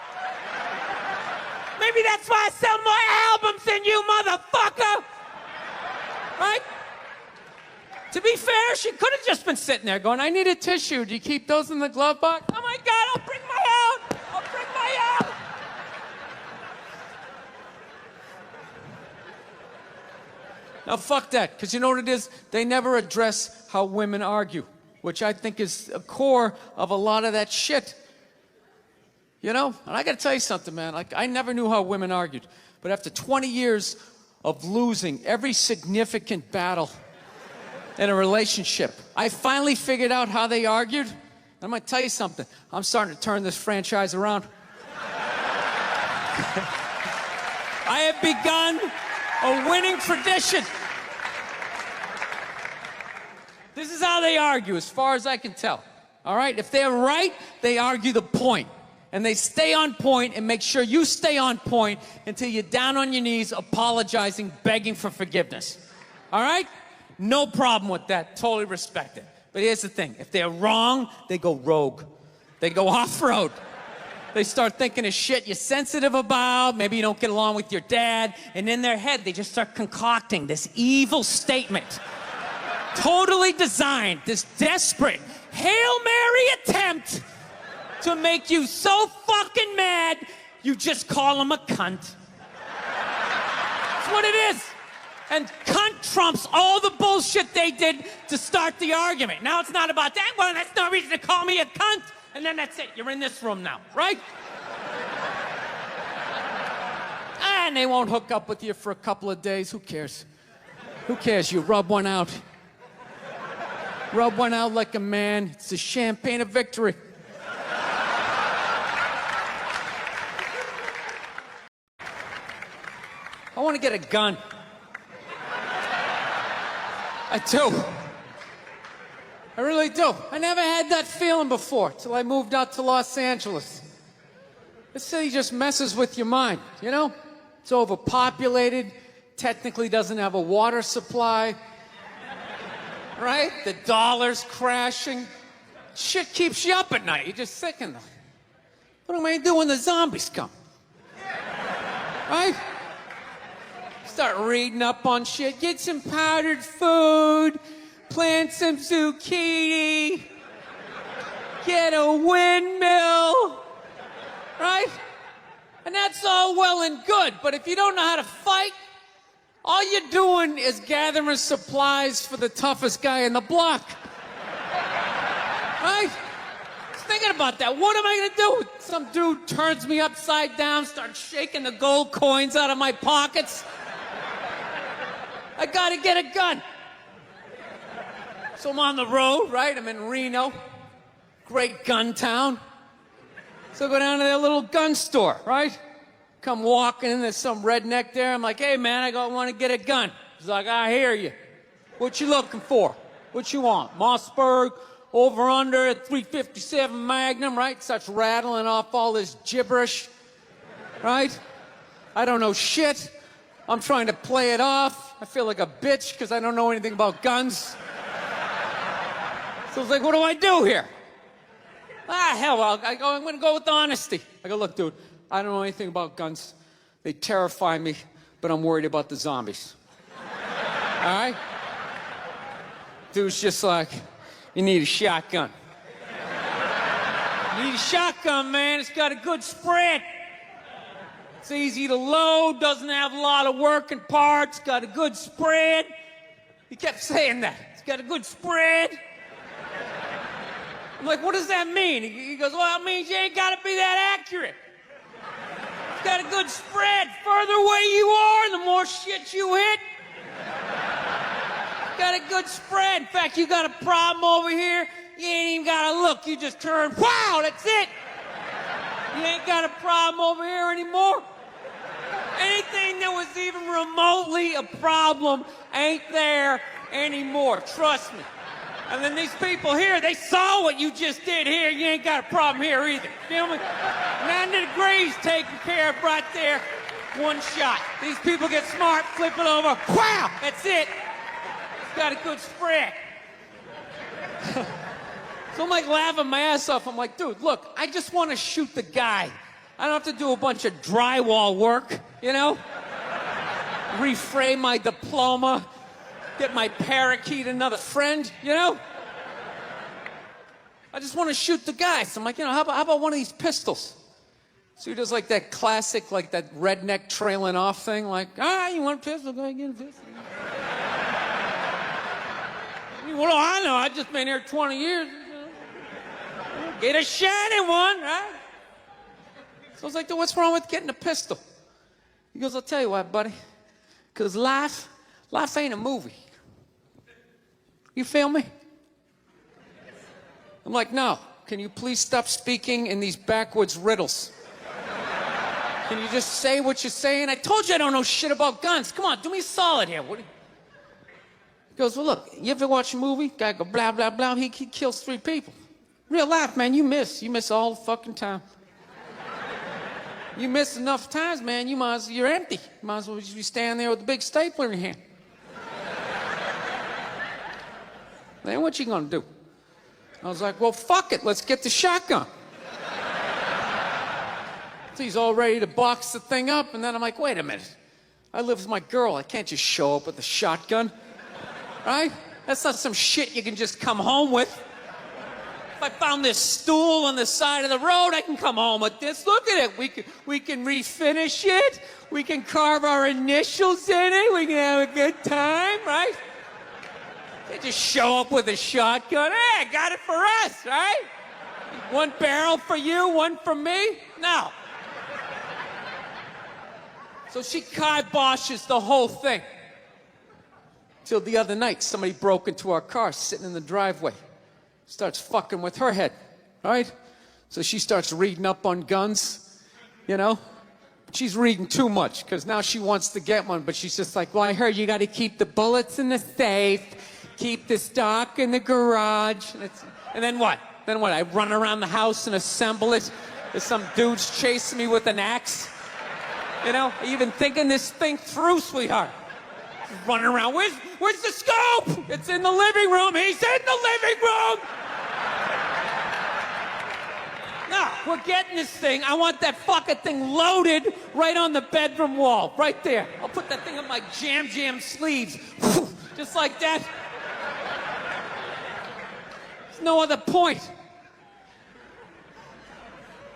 Maybe that's why I sell more albums than you, motherfucker. Right? To be fair, she could have just been sitting there going, I need a tissue. Do you keep those in the glove box? Oh my God, I'll bring my out. I'll bring my out. Now, fuck that, because you know what it is? They never address how women argue, which I think is a core of a lot of that shit. You know? And I got to tell you something, man. Like, I never knew how women argued. But after 20 years of losing every significant battle in a relationship, I finally figured out how they argued. I'm going to tell you something. I'm starting to turn this franchise around. I have begun a winning tradition. This is how they argue, as far as I can tell. All right? If they're right, they argue the point. And they stay on point and make sure you stay on point until you're down on your knees, apologizing, begging for forgiveness. All right? No problem with that. Totally respect it. But here's the thing. If they're wrong, they go rogue. They go off-road. They start thinking of shit you're sensitive about. Maybe you don't get along with your dad. And in their head, they just start concocting this evil statement. Totally designed, this desperate Hail Mary attempt to make you so fucking mad, you just call him a cunt. That's what it is. And cunt trumps all the bullshit they did to start the argument. Now it's not about that. Well, that's no reason to call me a cunt. And then that's it. You're in this room now, right? And they won't hook up with you for a couple of days. Who cares? Who cares? You rub one out. Rub one out like a man. It's the champagne of victory. I want to get a gun. I do. I really do. I never had that feeling before till I moved out to Los Angeles. This city just messes with your mind, you know? It's overpopulated, technically doesn't have a water supply, right? The dollar's crashing. Shit keeps you up at night. You're just thinking, what am I doing when the zombies come? Right? Start reading up on shit. Get some powdered food. Plant some zucchini. Get a windmill. Right? And that's all well and good. But if you don't know how to fight, all you're doing is gathering supplies for the toughest guy in the block. Right? Thinking about that. What am I gonna do? Some dude turns me upside down, starts shaking the gold coins out of my pockets. I gotta get a gun. So I'm on the road, right? I'm in Reno. Great gun town. So I go down to their little gun store, right? Come walking in, there's some redneck there. I'm like, hey man, I want to get a gun. He's like, I hear you. What you looking for? What you want? Mossberg, over under, 357 Magnum, right? Starts rattling off all this gibberish, right? I don't know shit. I'm trying to play it off. I feel like a bitch because I don't know anything about guns. So I was like, what do I do here? Hell, I'm going to go with honesty. I go, look, dude, I don't know anything about guns. They terrify me, but I'm worried about the zombies. All right? Dude's just like, you need a shotgun. You need a shotgun, man. It's got a good spread. It's easy to load, doesn't have a lot of working parts, got a good spread. He kept saying that. It's got a good spread. I'm like, what does that mean? He goes, well, it means you ain't got to be that accurate. It's got a good spread. Further away you are, the more shit you hit. Got a good spread. In fact, you got a problem over here, you ain't even got to look. You just turn, wow, that's it. You ain't got a problem over here anymore. Anything that was even remotely a problem ain't there anymore. Trust me. And then these people here, they saw what you just did here. You ain't got a problem here either. Feel me? 90 degrees taken care of right there. One shot. These people get smart, flip it over. Wow! That's it. He's got a good spread. So I'm like laughing my ass off. I'm like, dude, look, I just want to shoot the guy. I don't have to do a bunch of drywall work, you know? Reframe my diploma, get my parakeet another friend, you know? I just want to shoot the guy. So I'm like, you know, how about one of these pistols? So he does like that classic, like that redneck trailing off thing, like, you want a pistol? Go ahead, get a pistol. What do I know? I've just been here 20 years. Get a shiny one, right? So I was like, dude, what's wrong with getting a pistol? He goes, I'll tell you what, buddy. Because life ain't a movie. You feel me? I'm like, no. Can you please stop speaking in these backwoods riddles? Can you just say what you're saying? I told you I don't know shit about guns. Come on, do me a solid here. He goes, well, look, you ever watch a movie? Guy go, blah, blah, blah. He kills 3 people. Real life, man, you miss. You miss all the fucking time. You miss enough times, man, you're empty. You might as well be standing there with a big stapler in your hand. Then what you gonna do? I was like, well, fuck it, let's get the shotgun. So he's all ready to box the thing up, and then I'm like, wait a minute. I live with my girl, I can't just show up with a shotgun, right? That's not some shit you can just come home with. If I found this stool on the side of the road, I can come home with this. Look at it. We can refinish it. We can carve our initials in it. We can have a good time, right? They just show up with a shotgun. Hey, I got it for us, right? One barrel for you, one for me? No. So she kiboshes the whole thing. Till the other night, somebody broke into our car sitting in the driveway. Starts fucking with her head, right? So she starts reading up on guns, you know? She's reading too much, because now she wants to get one, but she's just like, well, I heard you got to keep the bullets in the safe, keep the stock in the garage. And then what? Then what? I run around the house and assemble it? There's some dude's chasing me with an axe? You know? Are you even thinking this thing through, sweetheart? Running around. Where's the scope? It's in the living room. He's in the living room. No, we're getting this thing. I want that fucking thing loaded right on the bedroom wall. Right there. I'll put that thing on my jam sleeves. Just like that. There's no other point.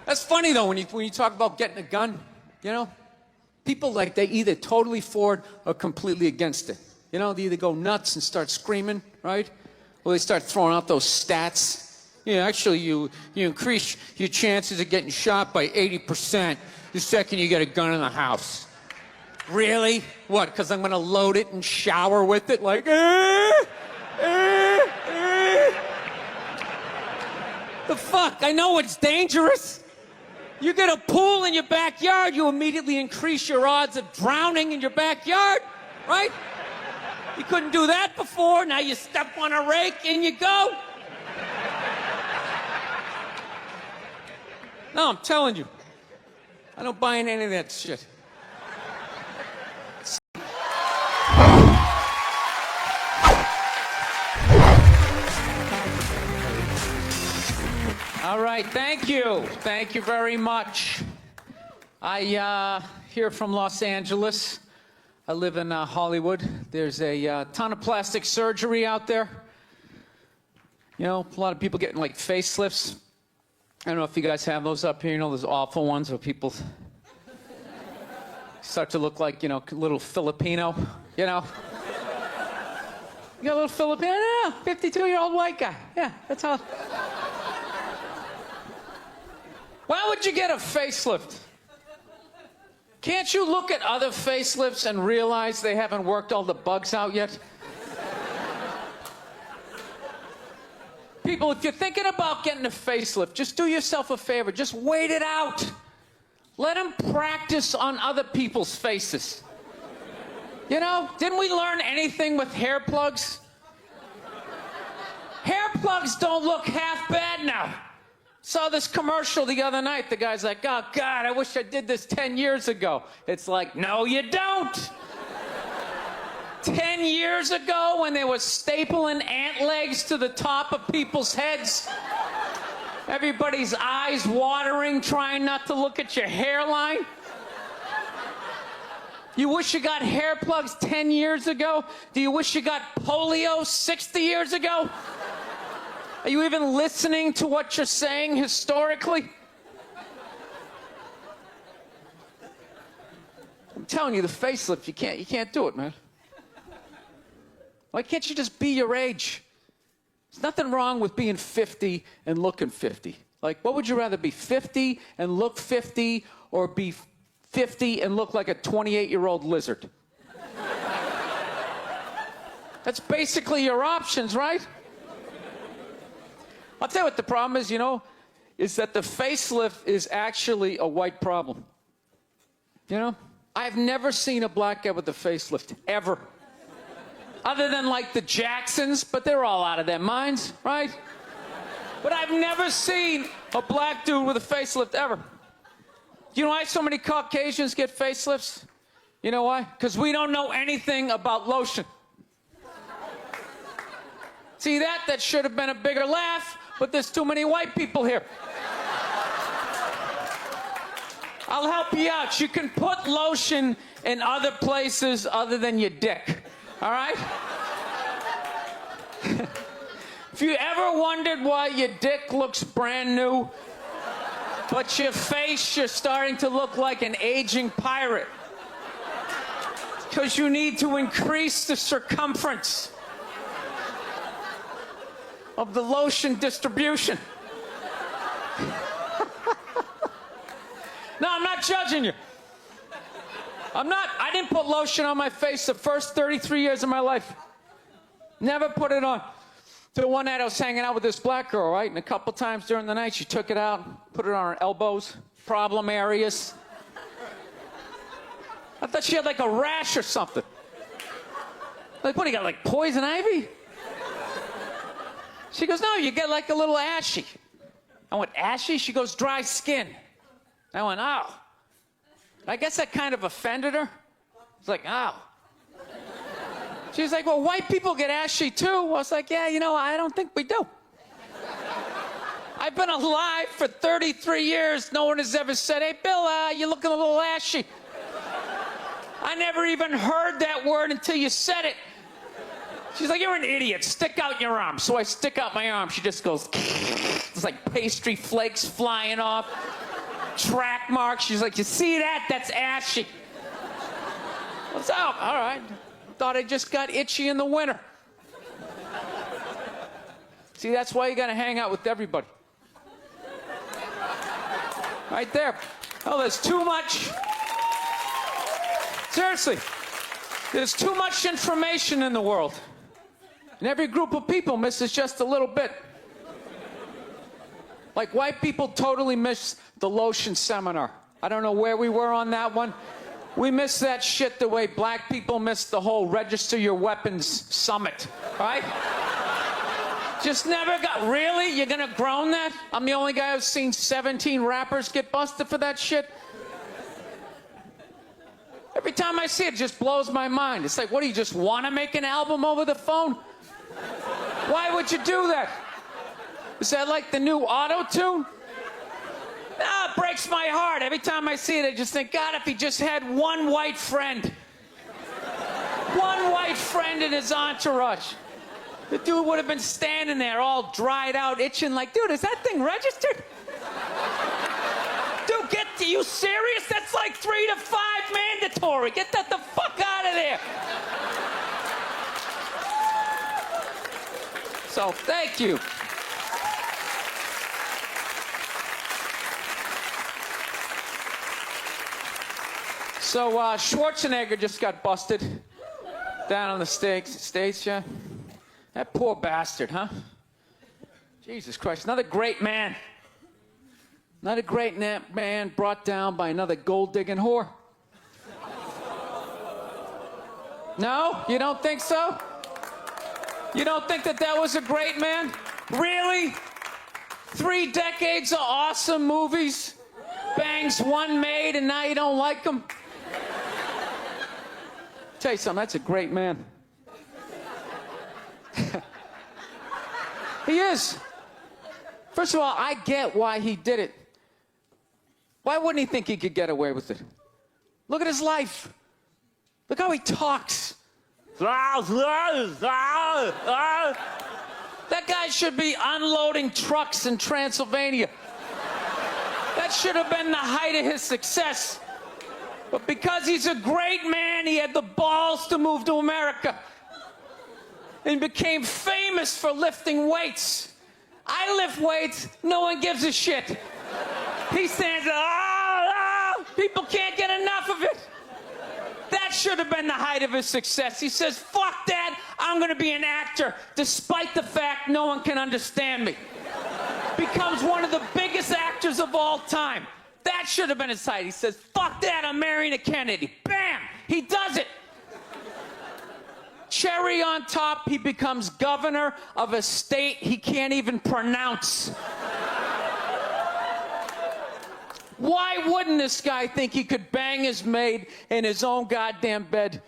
That's funny, though, when you talk about getting a gun, you know? People, like, they either totally for it or completely against it. You know, they either go nuts and start screaming, right? Or they start throwing out those stats. Yeah, actually, you increase your chances of getting shot by 80% the second you get a gun in the house. Really? What, because I'm going to load it and shower with it? Like, The fuck? I know it's dangerous. You get a pool in your backyard, you immediately increase your odds of drowning in your backyard, right? You couldn't do that before, now you step on a rake, in you go. No, I'm telling you, I don't buy into any of that shit. All right, thank you. Thank you very much. I here from Los Angeles. I live in Hollywood. There's a ton of plastic surgery out there. You know, a lot of people getting like facelifts. I don't know if you guys have those up here. You know, those awful ones where people start to look like, you know, little Filipino, you know. You got a little Filipino? Yeah, 52-year-old white guy. Yeah, that's how. Why would you get a facelift? Can't you look at other facelifts and realize they haven't worked all the bugs out yet? People, if you're thinking about getting a facelift, just do yourself a favor. Just wait it out. Let them practice on other people's faces. You know, didn't we learn anything with hair plugs? Hair plugs don't look half bad now. Saw this commercial the other night. The guy's like, oh, God, I wish I did this 10 years ago. It's like, no, you don't. 10 years ago when they were stapling ant legs to the top of people's heads. Everybody's eyes watering, trying not to look at your hairline. You wish you got hair plugs 10 years ago? Do you wish you got polio 60 years ago? Are you even listening to what you're saying historically? I'm telling you, the facelift, you can't do it, man. Why can't you just be your age? There's nothing wrong with being 50 and looking 50. Like, what would you rather be, 50 and look 50, or be 50 and look like a 28-year-old lizard? That's basically your options, right? I'll tell you what the problem is, is that the facelift is actually a white problem. I've never seen a black guy with a facelift, ever. Other than like the Jacksons, but they're all out of their minds, right? But I've never seen a black dude with a facelift ever. You know why so many Caucasians get facelifts? You know why? Because we don't know anything about lotion. See that? That should have been a bigger laugh, but there's too many white people here. I'll help you out. You can put lotion in other places other than your dick. All right? If you ever wondered why your dick looks brand new, but your face, you're starting to look like an aging pirate. Because you need to increase the circumference of the lotion distribution. No, I'm not judging you. I didn't put lotion on my face the first 33 years of my life. Never put it on. To the one night I was hanging out with this black girl, right? And a couple times during the night she took it out, put it on her elbows, problem areas. I thought she had like a rash or something. Like, what do you got, like poison ivy? She goes, no, you get like a little ashy. I went, ashy? She goes, dry skin. I went, oh. I guess that kind of offended her. It's like, oh. She's like, well, white people get ashy too. I was like, yeah, I don't think we do. I've been alive for 33 years. No one has ever said, hey, Bill, you're looking a little ashy. I never even heard that word until you said it. She's like, you're an idiot. Stick out your arm. So I stick out my arm. She just goes, it's like pastry flakes flying off. Track marks. She's like, you see that? That's ashy. What's up? All right. Thought I just got itchy in the winter. See, that's why you gotta hang out with everybody. Right there. Oh, there's too much. Seriously. There's too much information in the world. And every group of people misses just a little bit. Like, white people totally missed the lotion seminar. I don't know where we were on that one. We missed that shit the way black people missed the whole register your weapons summit, right? Just never got, really? You're gonna groan that? I'm the only guy who's seen 17 rappers get busted for that shit? Every time I see it, it just blows my mind. It's like, what, do you just want to make an album over the phone? Why would you do that? Is that like the new auto-tune? Ah, it breaks my heart. Every time I see it, I just think, God, if he just had one white friend. One white friend in his entourage. The dude would have been standing there all dried out, itching like, dude, is that thing registered? Dude, are you serious? That's like 3 to 5 mandatory. Get that the fuck out of there. So, thank you. So, Schwarzenegger just got busted down on the States, yeah? That poor bastard, huh? Jesus Christ, another great man. Another great man brought down by another gold-digging whore. No? You don't think so? You don't think that was a great man? Really? 3 decades of awesome movies. Bangs one made and now you don't like him. Tell you something, that's a great man. He is. First of all, I get why he did it. Why wouldn't he think he could get away with it? Look at his life. Look how he talks. That guy should be unloading trucks in Transylvania. That should have been the height of his success. But because he's a great man, he had the balls to move to America and became famous for lifting weights. I lift weights, no one gives a shit. He stands there, people can't get enough of it. That should have been the height of his success. He says, fuck that, I'm gonna be an actor, despite the fact no one can understand me. Becomes one of the biggest actors of all time. That should have been his height. He says, fuck that, I'm marrying a Kennedy. Bam! He does it. Cherry on top, he becomes governor of a state he can't even pronounce. Why wouldn't this guy think he could bang his maid in his own goddamn bed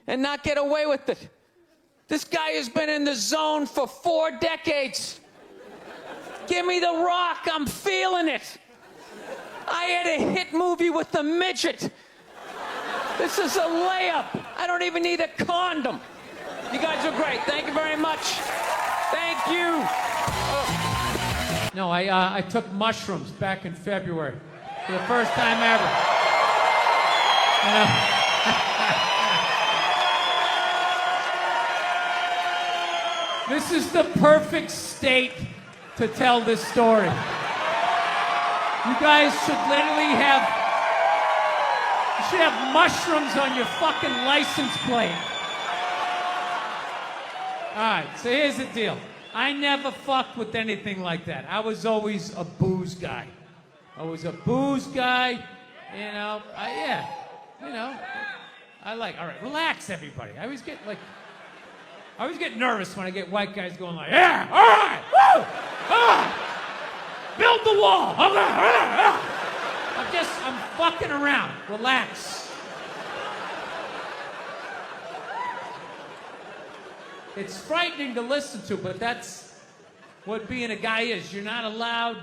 and not get away with it? This guy has been in the zone for 4 decades. Give me the rock, I'm feeling it. I had a hit movie with the midget. This is a layup. I don't even need a condom. You guys are great. Thank you very much. Thank you. No, I took mushrooms back in February for the first time ever. You know? This is the perfect state to tell this story. You guys should literally have mushrooms on your fucking license plate. All right, so here's the deal. I never fucked with anything like that. I was always a booze guy. All right, relax everybody. I always get nervous when I get white guys going like, yeah, all right, woo, build the wall. I'm fucking around. Relax. It's frightening to listen to, but that's what being a guy is. You're not allowed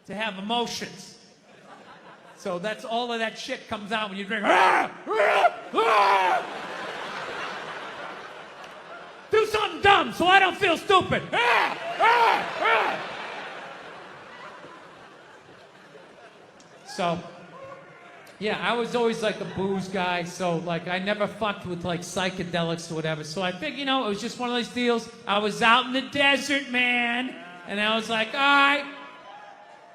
to have emotions. So that's all of that shit comes out when you drink. Do something dumb so I don't feel stupid. So, yeah, I was always like a booze guy, so like I never fucked with like psychedelics or whatever. So I figured, it was just one of those deals. I was out in the desert, man, and I was like, all right,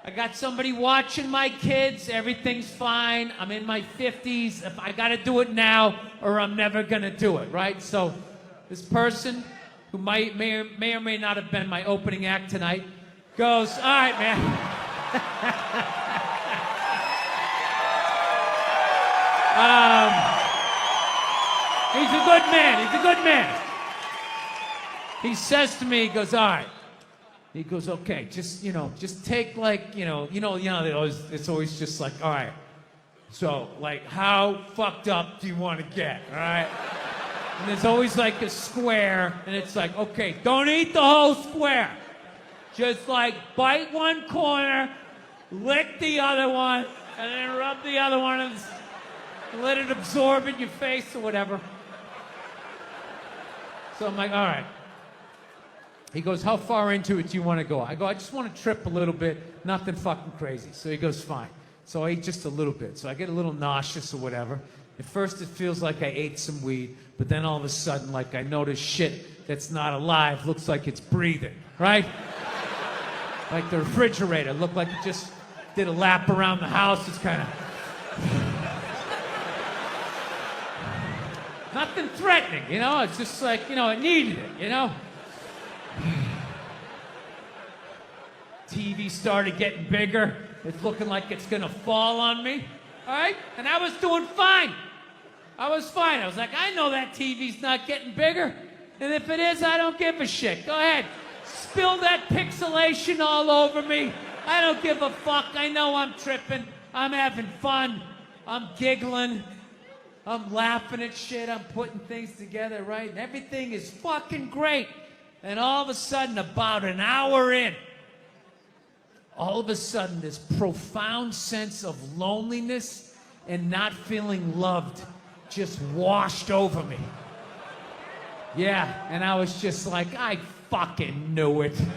I got somebody watching my kids, everything's fine. I'm in my 50s. If I gotta do it now or I'm never gonna do it, right? So this person who may or may not have been my opening act tonight goes, all right, man. He's a good man. He says to me, he goes, all right. He goes, okay, just take like, it's always just like, all right. So, like, how fucked up do you want to get, all right? And there's always like a square, and it's like, okay, don't eat the whole square. Just like bite one corner, lick the other one, and then rub the other one and let it absorb in your face or whatever. So I'm like, all right. He goes, how far into it do you want to go? I go, I just want to trip a little bit, nothing fucking crazy. So he goes, fine. So I ate just a little bit. So I get a little nauseous or whatever. At first it feels like I ate some weed, but then all of a sudden, like I notice shit that's not alive looks like it's breathing, right? Like the refrigerator looked like it just did a lap around the house. It's kind of... Nothing threatening, It's just like, it needed it, TV started getting bigger. It's looking like it's gonna fall on me. All right? And I was doing fine. I was like, I know that TV's not getting bigger. And if it is, I don't give a shit. Go ahead. Spill that pixelation all over me. I don't give a fuck. I know I'm tripping. I'm having fun. I'm giggling. I'm laughing at shit. I'm putting things together, right? And everything is fucking great. And all of a sudden, about an hour in, all of a sudden, this profound sense of loneliness and not feeling loved just washed over me. Yeah, and I was just like, I fucking knew it. And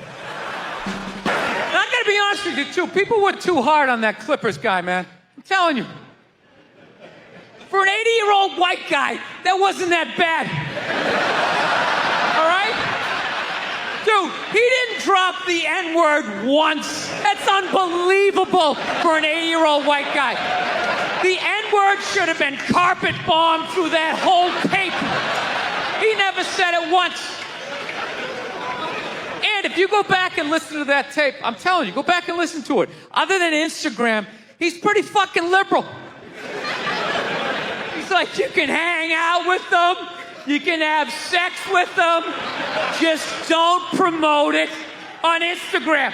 I gotta be honest with you, too. People were too hard on that Clippers guy, man. I'm telling you. For an 80-year-old white guy, that wasn't that bad. All right? Dude, he didn't drop the N-word once. That's unbelievable for an 80-year-old white guy. The N-word should have been carpet bombed through that whole tape. He never said it once. And if you go back and listen to that tape, I'm telling you, go back and listen to it. Other than Instagram, he's pretty fucking liberal. He's like, you can hang out with them, you can have sex with them, just don't promote it on Instagram.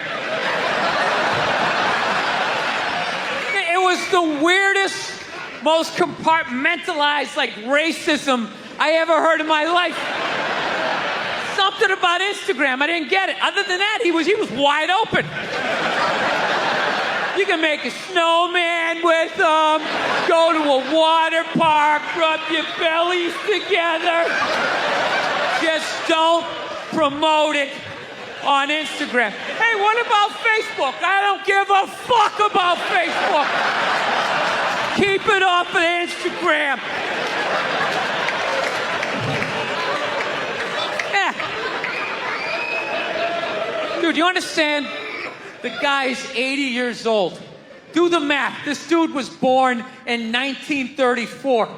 It was the weirdest, most compartmentalized, like, racism I ever heard in my life. Something about Instagram, I didn't get it. Other than that, he was wide open. You can make a snowman with them, go to a water park, rub your bellies together. Just don't promote it on Instagram. Hey, what about Facebook? I don't give a fuck about Facebook. Keep it off of Instagram. Yeah. Dude, you understand? The guy's 80 years old. Do the math. This dude was born in 1934.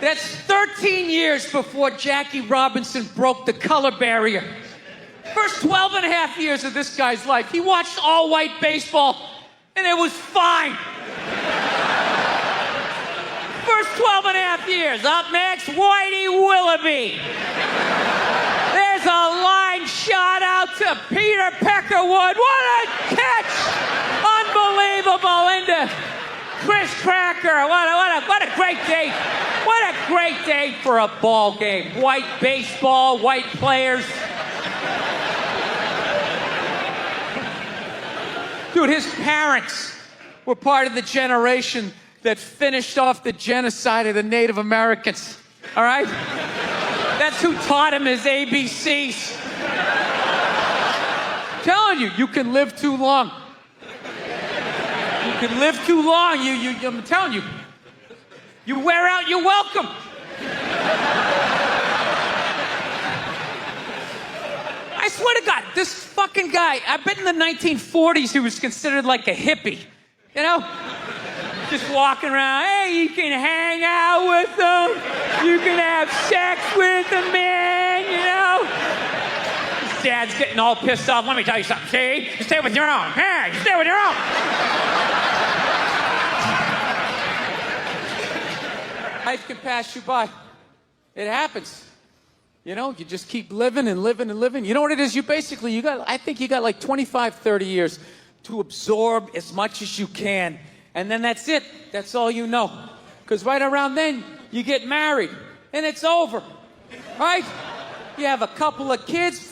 That's 13 years before Jackie Robinson broke the color barrier. First 12 and a half years of this guy's life, he watched all-white baseball, and it was fine. First 12 and a half years. Up next, Whitey Willoughby. There's a line shot out to Peter Peckerwood. What a catch! Unbelievable into Chris Cracker. What a great day. What a great day for a ball game. White baseball, white players. Dude, his parents were part of the generation that finished off the genocide of the Native Americans. All right? That's who taught him his ABCs. I'm telling you, you can live too long. You can live too long. I'm telling you, you wear out your welcome. I swear to God, this fucking guy, I bet in the 1940s he was considered like a hippie. You know? Just walking around, hey, you can hang out with them, you can have sex with them, man, you know? His dad's getting all pissed off. Let me tell you something, see? You stay with your own. Hey, you stay with your own. Life can pass you by. It happens. You know, you just keep living and living and living. You know what it is? I think you got like 25, 30 years to absorb as much as you can. And then that's it. That's all you know. Because right around then, you get married. And it's over. Right? You have a couple of kids.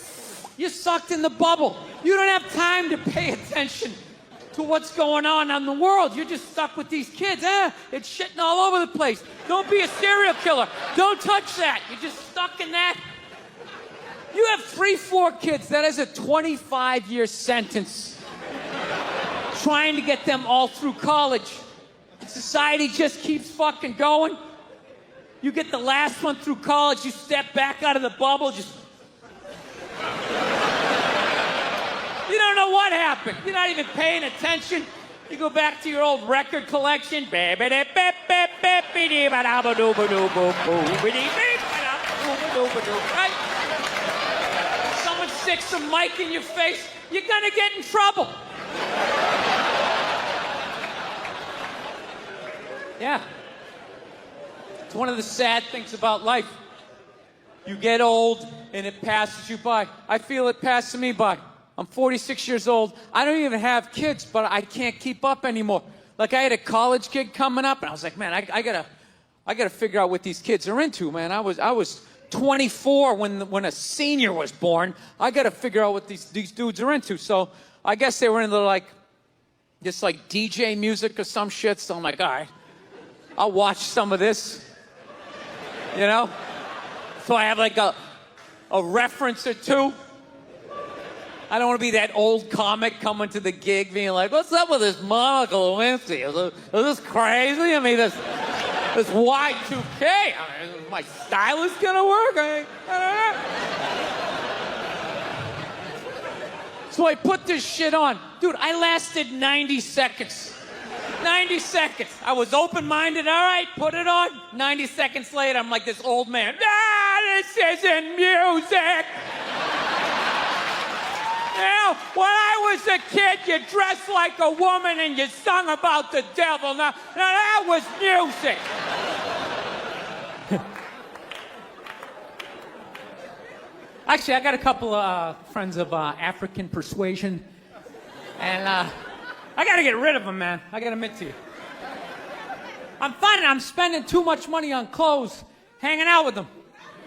You're sucked in the bubble. You don't have time to pay attention to what's going on in the world. You're just stuck with these kids. It's shitting all over the place. Don't be a serial killer. Don't touch that. You're just stuck in that. You have 3, 4 kids. That is a 25-year sentence. Trying to get them all through college. Society just keeps fucking going. You get the last one through college, you step back out of the bubble, just... You don't know what happened. You're not even paying attention. You go back to your old record collection. Right? Someone sticks some mic in your face, you're gonna get in trouble. Yeah. It's one of the sad things about life. You get old, and it passes you by. I feel it passing me by. I'm 46 years old. I don't even have kids, but I can't keep up anymore. Like, I had a college kid coming up, and I was like, man, I gotta figure out what these kids are into, man. I was 24 when a senior was born. I gotta figure out what these dudes are into. So I guess they were into like DJ music or some shit. So I'm like, all right, I'll watch some of this, you know? So I have like a reference or two. I don't want to be that old comic coming to the gig being like, what's up with this Monica Lewinsky? Is this crazy? I mean, this Y2K, I mean, is my stylist gonna work? I don't know. So I put this shit on. Dude, I lasted 90 seconds. 90 seconds. I was open-minded, all right, put it on. 90 seconds later, I'm like this old man. This isn't music. Now, when I was a kid, you dressed like a woman and you sung about the devil. Now that was music. Actually, I got a couple of friends of African persuasion, and I got to get rid of them, man. I got to admit to you. I'm finding I'm spending too much money on clothes hanging out with them,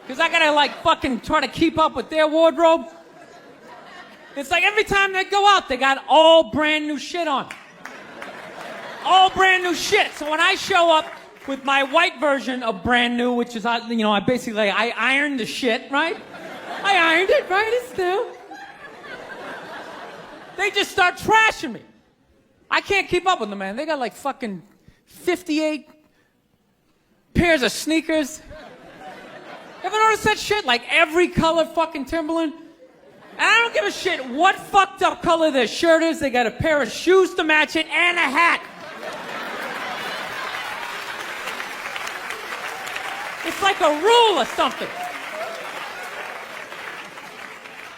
because I got to, like, fucking try to keep up with their wardrobe. It's like every time they go out, they got all brand new shit on. All brand new shit. So when I show up with my white version of brand new, which is, you know, I ironed the shit, right? I ironed it, right? It's new. They just start trashing me. I can't keep up with them, man. They got like fucking 58 pairs of sneakers. Ever notice that shit? Like every color fucking Timberland. And I don't give a shit what fucked up color their shirt is. They got a pair of shoes to match it and a hat. It's like a rule or something.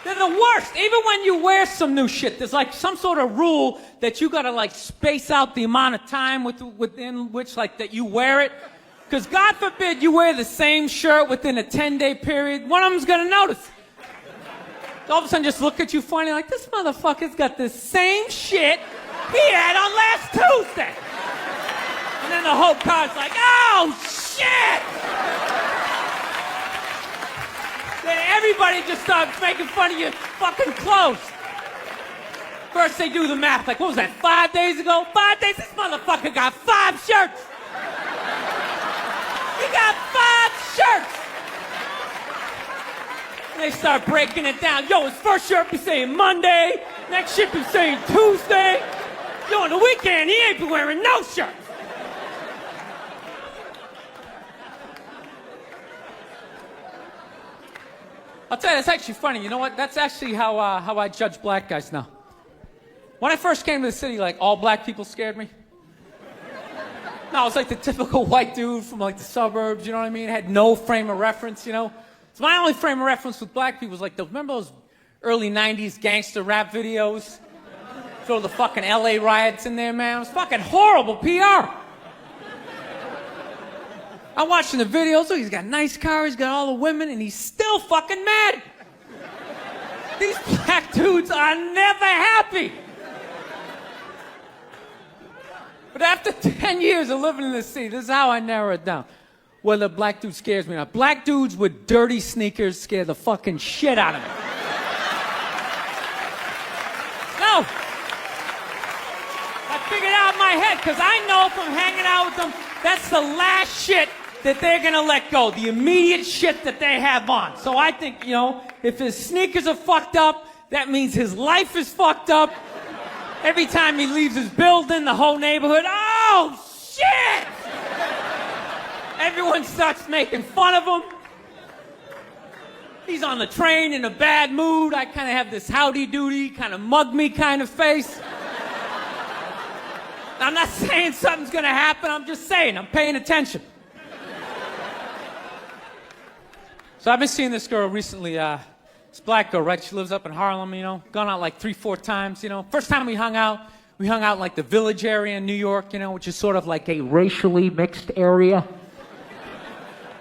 They're the worst. Even when you wear some new shit, there's like some sort of rule that you gotta like space out the amount of time within which like that you wear it. Because God forbid you wear the same shirt within a 10-day period, one of them's gonna notice. All of a sudden just look at you funny like, this motherfucker's got the same shit he had on last Tuesday. And then the whole car's like, oh, shit! Then everybody just starts making fun of your fucking clothes. First they do the math, like, what was that, 5 days ago? 5 days? This motherfucker got 5 shirts! He got 5 shirts! They start breaking it down. Yo, his first shirt be saying Monday, next shirt be saying Tuesday. Yo, on the weekend, he ain't be wearing no shirts. I'll tell you, it's actually funny. You know what? That's actually how I judge black guys now. When I first came to the city, like, all black people scared me. No, I was like the typical white dude from like the suburbs, you know what I mean? Had no frame of reference, you know? So my only frame of reference with black people was like, remember those early 90s gangster rap videos? Throw the fucking LA riots in there, man. It was fucking horrible PR. I'm watching the videos, look, he's got a nice car, he's got all the women, and he's still fucking mad. These black dudes are never happy. But after 10 years of living in the city, this is how I narrow it down. Whether a black dude scares me or not. Black dudes with dirty sneakers scare the fucking shit out of me. No. I figured out in my head, because I know from hanging out with them, that's the last shit that they're gonna let go. The immediate shit that they have on. So I think, you know, if his sneakers are fucked up, that means his life is fucked up. Every time he leaves his building, the whole neighborhood, oh, shit! Everyone starts making fun of him. He's on the train in a bad mood. I kind of have this howdy-doody, kind of mug-me kind of face. I'm not saying something's gonna happen. I'm just saying, I'm paying attention. So I've been seeing this girl recently, this black girl, right? She lives up in Harlem, you know, gone out like 3-4 times, you know. First time we hung out in like the Village area in New York, you know, which is sort of like a racially mixed area.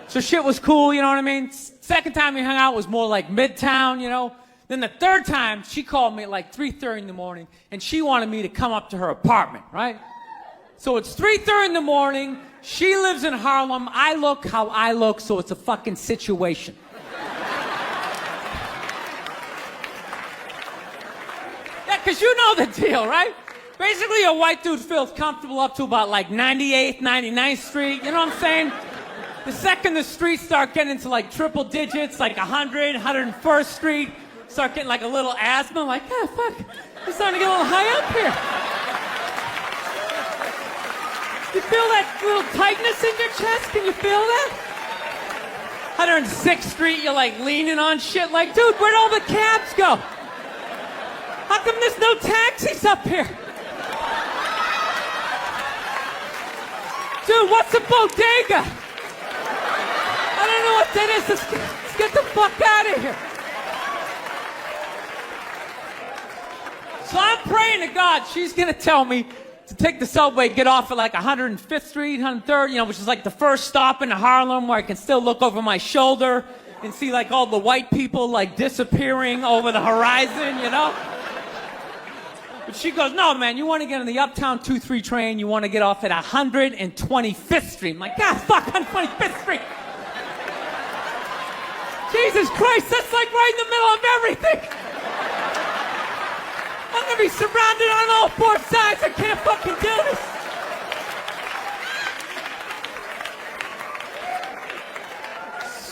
So shit was cool, you know what I mean? Second time we hung out was more like Midtown, you know? Then the third time, she called me at like 3:30 in the morning, and she wanted me to come up to her apartment, right? So it's 3:30 in the morning, she lives in Harlem, I look how I look, so it's a fucking situation. Yeah, because you know the deal, right? Basically, a white dude feels comfortable up to about like 98th, 99th Street, you know what I'm saying? The second the streets start getting into like triple digits, like 100, 101st Street, start getting like a little asthma, like, ah, fuck, it's starting to get a little high up here. You feel that little tightness in your chest? Can you feel that? 106th Street, you're like leaning on shit like, dude, where'd all the cabs go? How come there's no taxis up here? Dude, what's a bodega? I don't know what that is. Let's get the fuck out of here. So I'm praying to God she's going to tell me to take the subway, get off at like 105th Street, 103rd, you know, which is like the first stop in Harlem where I can still look over my shoulder and see like all the white people like disappearing over the horizon, you know? But she goes, no, man, you want to get on the Uptown 2-3 train, you want to get off at 125th Street. I'm like, God, fuck, 125th Street. Jesus Christ, that's like right in the middle of everything. I'm going to be surrounded on all four sides. I can't fucking do this.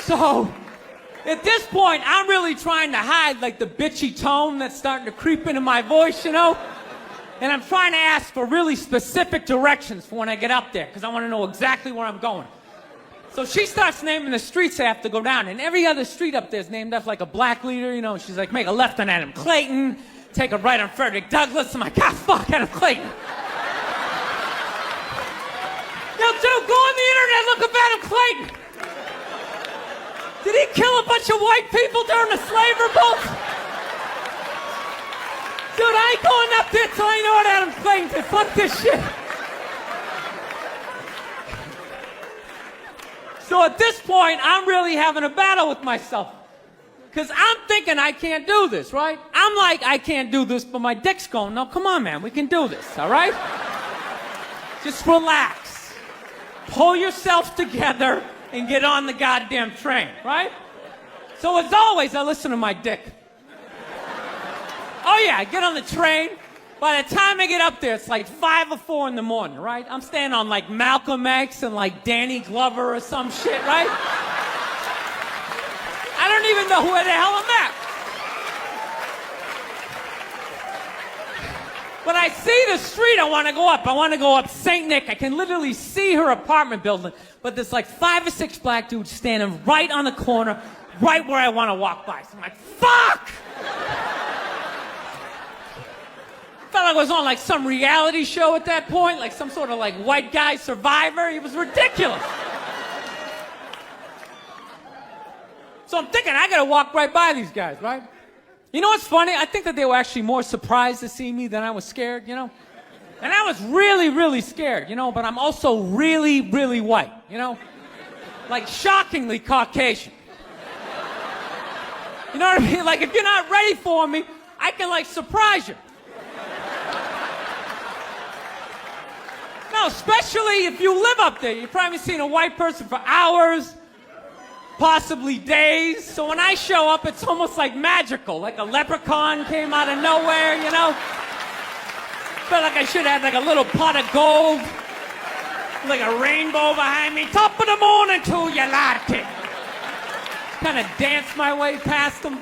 So, at this point, I'm really trying to hide like the bitchy tone that's starting to creep into my voice, you know? And I'm trying to ask for really specific directions for when I get up there, because I want to know exactly where I'm going. So she starts naming the streets I have to go down, and every other street up there is named after like a black leader, you know? She's like, make a left on Adam Clayton, take a right on Frederick Douglass. I'm like, ah, fuck, Adam Clayton. Yo, dude, go on the internet, look up Adam Clayton. Did he kill a bunch of white people during the slave revolt? Dude, I ain't going up there till I know what Adam Clayton did. Fuck this shit. So at this point, I'm really having a battle with myself. Because I'm thinking I can't do this, right? I'm like, I can't do this, but my dick's going, no, come on, man, we can do this, all right? Just relax. Pull yourself together and get on the goddamn train, right? So as always, I listen to my dick. Oh yeah, I get on the train. By the time I get up there, it's like 5 or 4 in the morning, right? I'm staying on like Malcolm X and like Danny Glover or some shit, right? I don't even know where the hell I'm at. When I see the street I want to go up, I want to go up St. Nick. I can literally see her apartment building, but there's like 5 or 6 black dudes standing right on the corner, right where I want to walk by. So I'm like, fuck! I felt like I was on like some reality show at that point, like some sort of like white guy survivor. It was ridiculous. So I'm thinking, I gotta walk right by these guys, right? You know what's funny? I think that they were actually more surprised to see me than I was scared, you know? And I was really, really scared, you know, but I'm also really, really white, you know? Like shockingly Caucasian. You know what I mean? Like if you're not ready for me, I can like surprise you. No, especially if you live up there. You've probably seen a white person for hours, possibly days. So when I show up, it's almost like magical. Like a leprechaun came out of nowhere, you know? Felt like I should have had like a little pot of gold, like a rainbow behind me. Top of the morning to you, latte. Kind of dance my way past them.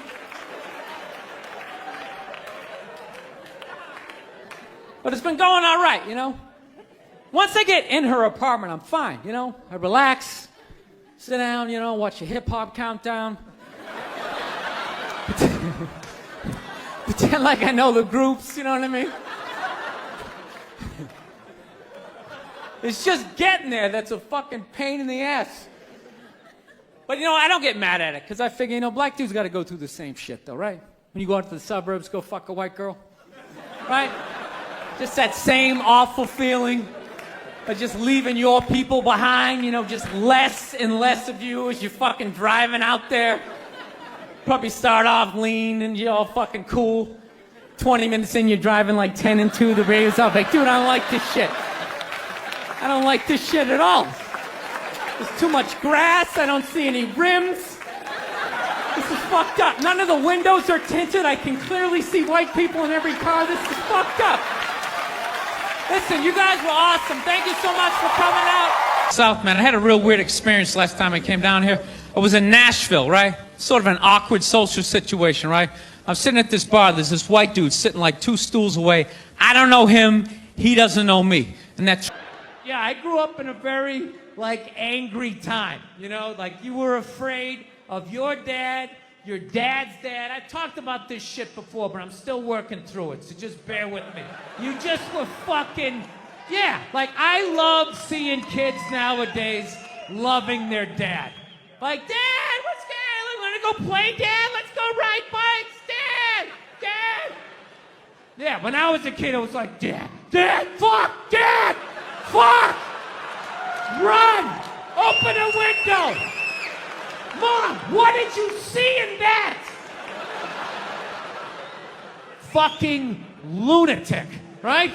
But it's been going all right, you know? Once I get in her apartment, I'm fine, you know? I relax, sit down, you know, watch a hip-hop countdown. Pretend like I know the groups, you know what I mean? It's just getting there that's a fucking pain in the ass. But, you know, I don't get mad at it, because I figure, you know, black dudes got to go through the same shit, though, right? When you go out to the suburbs, go fuck a white girl, right? Just that same awful feeling. But just leaving your people behind, you know, just less and less of you as you're fucking driving out there. Probably start off lean and you're all fucking cool. 20 minutes in, you're driving like 10 and 2, the radio's off. Like, dude, I don't like this shit. I don't like this shit at all. There's too much grass, I don't see any rims. This is fucked up. None of the windows are tinted. I can clearly see white people in every car. This is fucked up. Listen, you guys were awesome. Thank you so much for coming out. South, man, I had a real weird experience last time I came down here. I was in Nashville, right? Sort of an awkward social situation, right? I'm sitting at this bar. There's this white dude sitting like 2 stools away. I don't know him. He doesn't know me. And that's... Yeah, I grew up in a very, like, angry time. You know, like you were afraid of your dad's dad. I've talked about this shit before, but I'm still working through it, so just bear with me. You just were fucking... Yeah, like, I love seeing kids nowadays loving their dad. Like, Dad, what's good? Want to go play, Dad? Let's go ride bikes, Dad! Dad! Yeah, when I was a kid, I was like, Dad, fuck, Dad! Fuck! Run! Open a window! Mom, what did you see in that? Fucking lunatic, right?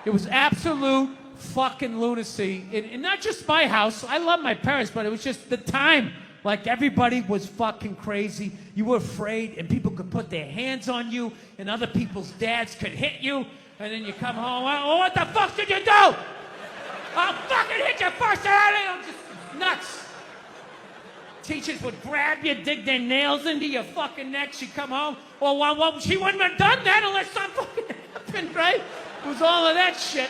It was absolute fucking lunacy. And not just my house. I love my parents, but it was just the time. Like, everybody was fucking crazy. You were afraid, and people could put their hands on you, and other people's dads could hit you, and then you come home, oh, what the fuck did you do? I'll fucking hit you first, I'm just nuts. Teachers would grab you, dig their nails into your fucking neck. She'd come home. Well, she wouldn't have done that unless something fucking happened, right? It was all of that shit.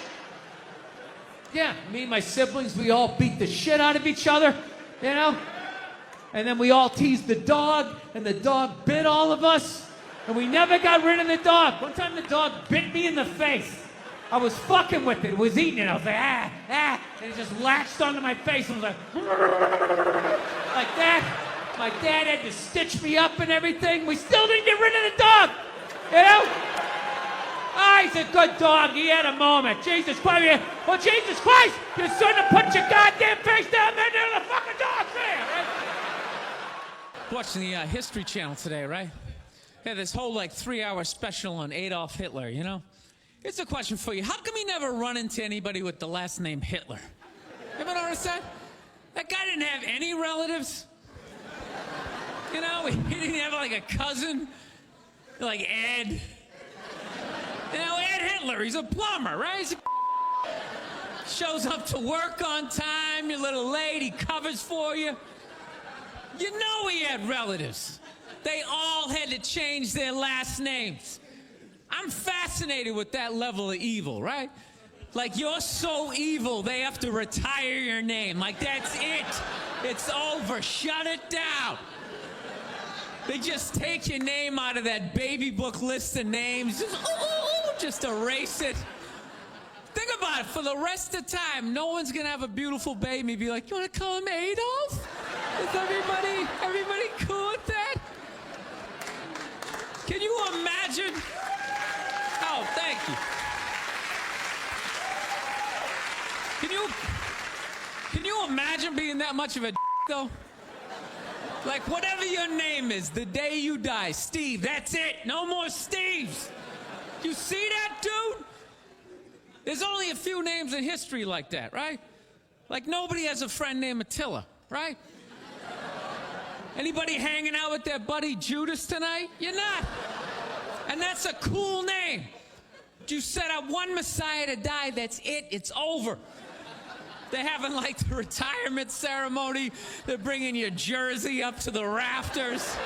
Yeah, me and my siblings, we all beat the shit out of each other, you know? And then we all teased the dog, and the dog bit all of us, and we never got rid of the dog. One time the dog bit me in the face. I was fucking with it. It was eating it. I was like, and it just latched onto my face and was like that. My dad had to stitch me up and everything. We still didn't get rid of the dog, you know? He's a good dog. He had a moment. Jesus Christ. Well, Jesus Christ, you shouldn't have put your goddamn face down there near the fucking dog there, right? Watching the History Channel today, right? Yeah, this whole like 3-hour special on Adolf Hitler, you know? Here's a question for you. How come you never run into anybody with the last name Hitler? You ever notice that? That guy didn't have any relatives. You know, he didn't have like a cousin, like Ed. You know, Ed Hitler, he's a plumber, right? Shows up to work on time, you're a little late, he covers for you. You know he had relatives. They all had to change their last names. I'm fascinated with that level of evil, right? Like, you're so evil, they have to retire your name. Like, that's it. It's over. Shut it down. They just take your name out of that baby book list of names. Just erase it. Think about it. For the rest of the time, no one's going to have a beautiful baby and be like, you want to call him Adolf? Is everybody cool with that? Can you imagine? Oh, thank you. Can you imagine being that much of a though? Like, whatever your name is, the day you die, Steve, that's it. No more Steves. You see that, dude? There's only a few names in history like that, right? Like, nobody has a friend named Attila, right? Anybody hanging out with their buddy Judas tonight? You're not. And that's a cool name. You set up one Messiah to die, that's it, it's over. They're having like the retirement ceremony. They're bringing your jersey up to the rafters.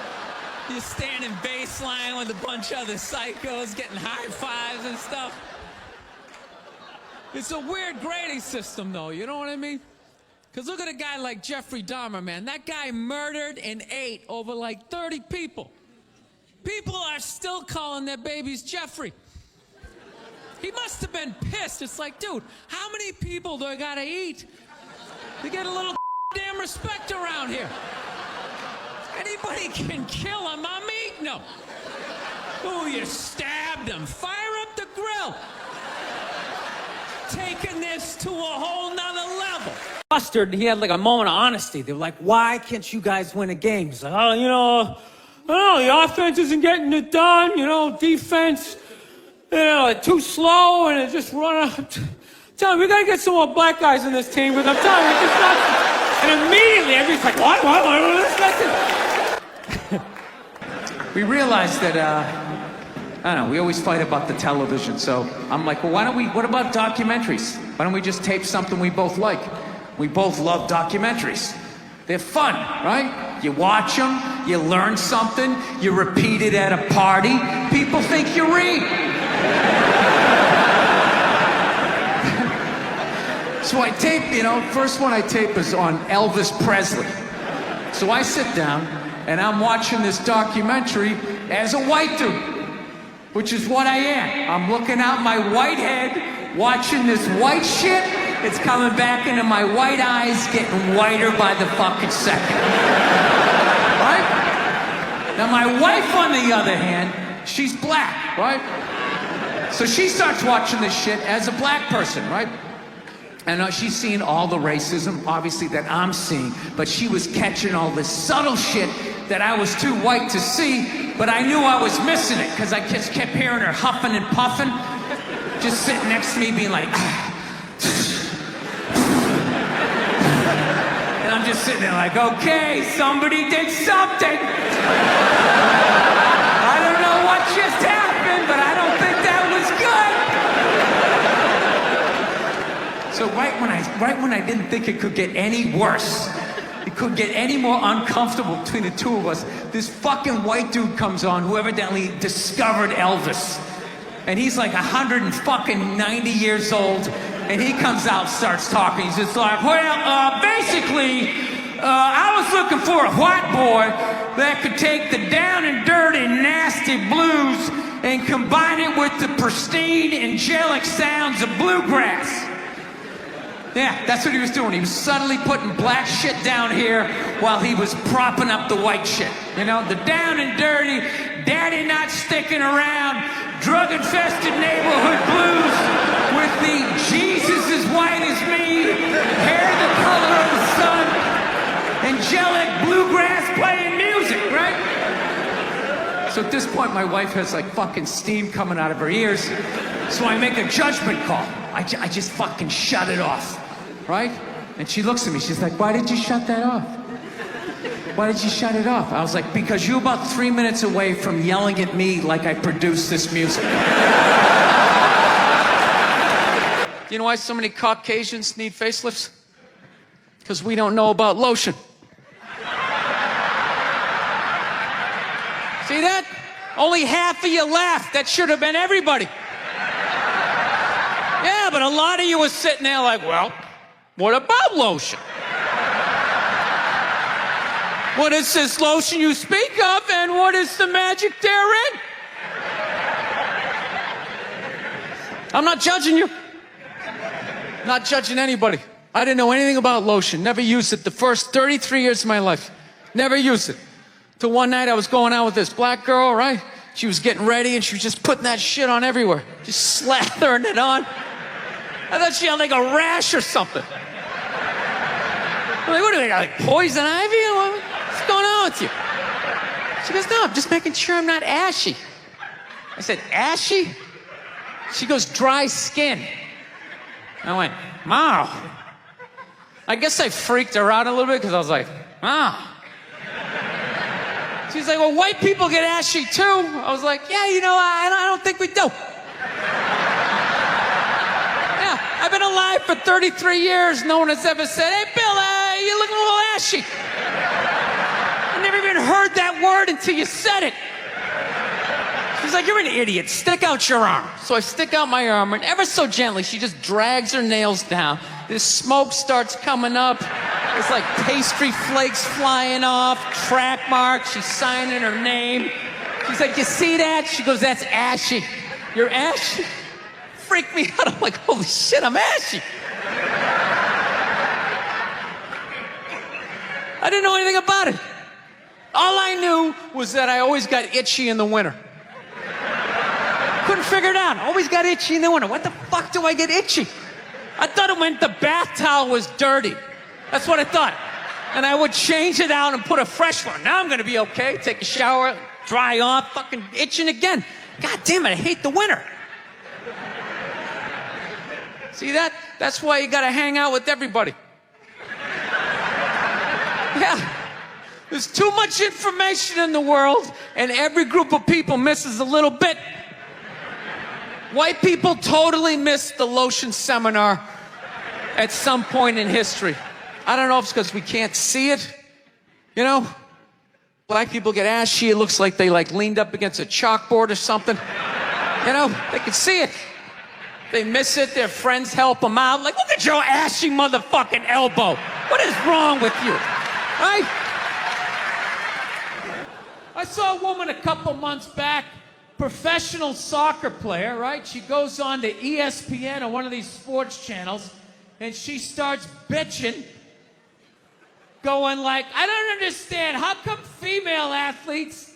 You're standing baseline with a bunch of other psychos getting high fives and stuff. It's a weird grading system though, you know what I mean? Because look at a guy like Jeffrey Dahmer, man. That guy murdered and ate over like 30 people. People are still calling their babies Jeffrey. He must have been pissed. It's like, dude, how many people do I gotta eat to get a little damn respect around here? Anybody can kill him, I'm eating him. Ooh, you stabbed him. Fire up the grill. taking this to a whole nother level. Mustard, he had like a moment of honesty. They were like, why can't you guys win a game? He's like, oh, the offense isn't getting it done, defense, too slow, and it just run out. Tell me, we gotta get some more black guys in this team, because I'm telling you, it's not. And immediately, everybody's like, what? We realized that, I don't know, we always fight about the television, so I'm like, well, what about documentaries? Why don't we just tape something we both like? We both love documentaries. They're fun, right? You watch them, you learn something, you repeat it at a party, people think you read. So I tape, first one I tape is on Elvis Presley. So I sit down and I'm watching this documentary as a white dude, which is what I am. I'm looking out my white head, watching this white shit. It's coming back into my white eyes, getting whiter by the fucking second. Right? Now my wife, on the other hand, she's black, right? So she starts watching this shit as a black person, right? And she's seeing all the racism, obviously, that I'm seeing, but she was catching all this subtle shit that I was too white to see, but I knew I was missing it, because I just kept hearing her huffing and puffing, just sitting next to me being like, and I'm just sitting there like, okay, somebody did something. I don't know what just happened, but I don't think that was good. So right when I didn't think it could get any worse, it could get any more uncomfortable between the two of us, this fucking white dude comes on who evidently discovered Elvis. And he's like 190 years old, and he comes out, starts talking. He's just like, well, basically, I was looking for a white boy that could take the down and dirty, nasty blues and combine it with the pristine, angelic sounds of bluegrass. Yeah, that's what he was doing. He was subtly putting black shit down here while he was propping up the white shit. The down and dirty, daddy not sticking around, drug-infested neighborhood blues with the Jesus as white as me, hair the color of the sun, angelic bluegrass playing music, right? So at this point, my wife has like fucking steam coming out of her ears, so I make a judgment call. I just fucking shut it off, right? And she looks at me, she's like, why did you shut that off? Why did you shut it off? I was like, because you're about 3 minutes away from yelling at me like I produced this music. You know why so many Caucasians need facelifts? Because we don't know about lotion. See that? Only half of you laughed. That should have been everybody. Yeah, but a lot of you were sitting there like, well, what about lotion? What is this lotion you speak of, and what is the magic therein? I'm not judging you. Not judging anybody. I didn't know anything about lotion. Never used it the first 33 years of my life. Never used it. Till one night I was going out with this black girl, right? She was getting ready, and she was just putting that shit on everywhere. Just slathering it on. I thought she had like a rash or something. I'm like, what do we got, like poison ivy? What's going on with you? She goes, no, I'm just making sure I'm not ashy. I said, ashy? She goes, dry skin. I went, wow. I guess I freaked her out a little bit because I was like, wow. She's like, well, white people get ashy too. I was like, yeah, I don't think we do. Yeah, I've been alive for 33 years. No one has ever said, hey, Bill, you're looking a little ashy. I never even heard that word until you said it. She's like, you're an idiot. Stick out your arm. So I stick out my arm, and ever so gently, she just drags her nails down. This smoke starts coming up. There's like pastry flakes flying off, track marks. She's signing her name. She's like, you see that? She goes, that's ashy. You're ashy? Freaked me out. I'm like, holy shit, I'm ashy. I didn't know anything about it. All I knew was that I always got itchy in the winter. Couldn't figure it out. Always got itchy in the winter. What the fuck do I get itchy? I thought it meant the bath towel was dirty. That's what I thought. And I would change it out and put a fresh one. Now I'm gonna be okay. Take a shower, dry off, fucking itching again. God damn it, I hate the winter. See that? That's why you gotta hang out with everybody. Yeah. There's too much information in the world, and every group of people misses a little bit. White people totally missed the lotion seminar at some point in history. I don't know if it's because we can't see it. You know? Black people get ashy, it looks like they leaned up against a chalkboard or something. You know? They can see it. They miss it, their friends help them out. Like, look at your ashy motherfucking elbow. What is wrong with you? Right? I saw a woman a couple months back, professional soccer player, right? She goes on to ESPN or one of these sports channels, and she starts bitching, going like, I don't understand, how come female athletes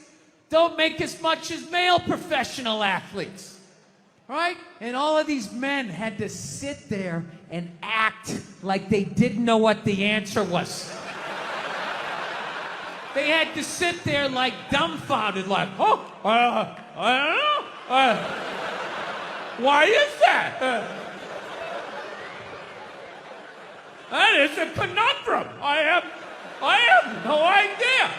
don't make as much as male professional athletes? Right? And all of these men had to sit there and act like they didn't know what the answer was. They had to sit there like dumbfounded, like, oh, I don't know. Why is that? That is a conundrum. I have no idea.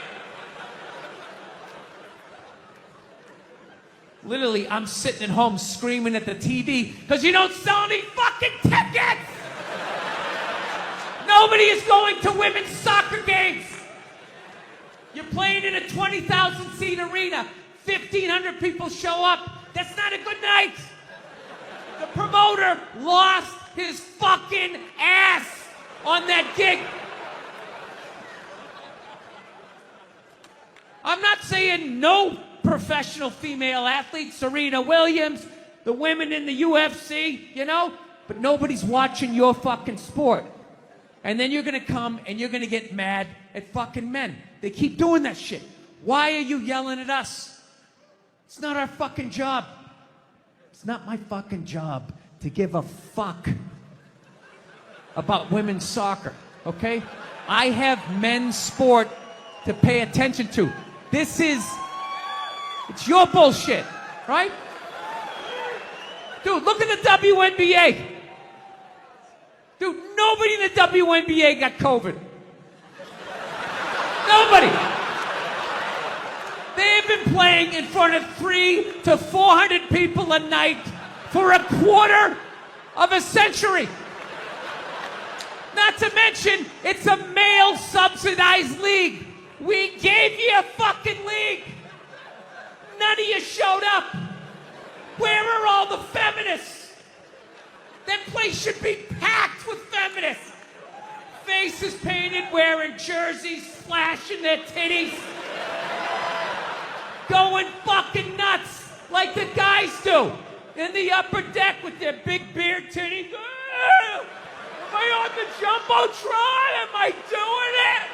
Literally, I'm sitting at home screaming at the TV because you don't sell any fucking tickets! Nobody is going to women's soccer games. You're playing in a 20,000 seat arena. 1,500 people show up. That's not a good night. The promoter lost his fucking ass on that gig. I'm not saying no professional female athletes, Serena Williams, the women in the UFC, you know? But nobody's watching your fucking sport. And then you're gonna come and you're gonna get mad at fucking men. They keep doing that shit. Why are you yelling at us? It's not our fucking job. It's not my fucking job to give a fuck about women's soccer, okay? I have men's sport to pay attention to. It's your bullshit, right? Dude, look at the WNBA. Dude, nobody in the WNBA got COVID. Nobody. They've been playing in front of 300 to 400 people a night for a quarter of a century. Not to mention, it's a male-subsidized league. We gave you a fucking league. None of you showed up. Where are all the feminists? That place should be packed with feminists. Faces painted, wearing jerseys, flashing their titties. Going fucking nuts like the guys do. In the upper deck with their big beard titties. Am I on the Jumbotron? Am I doing it?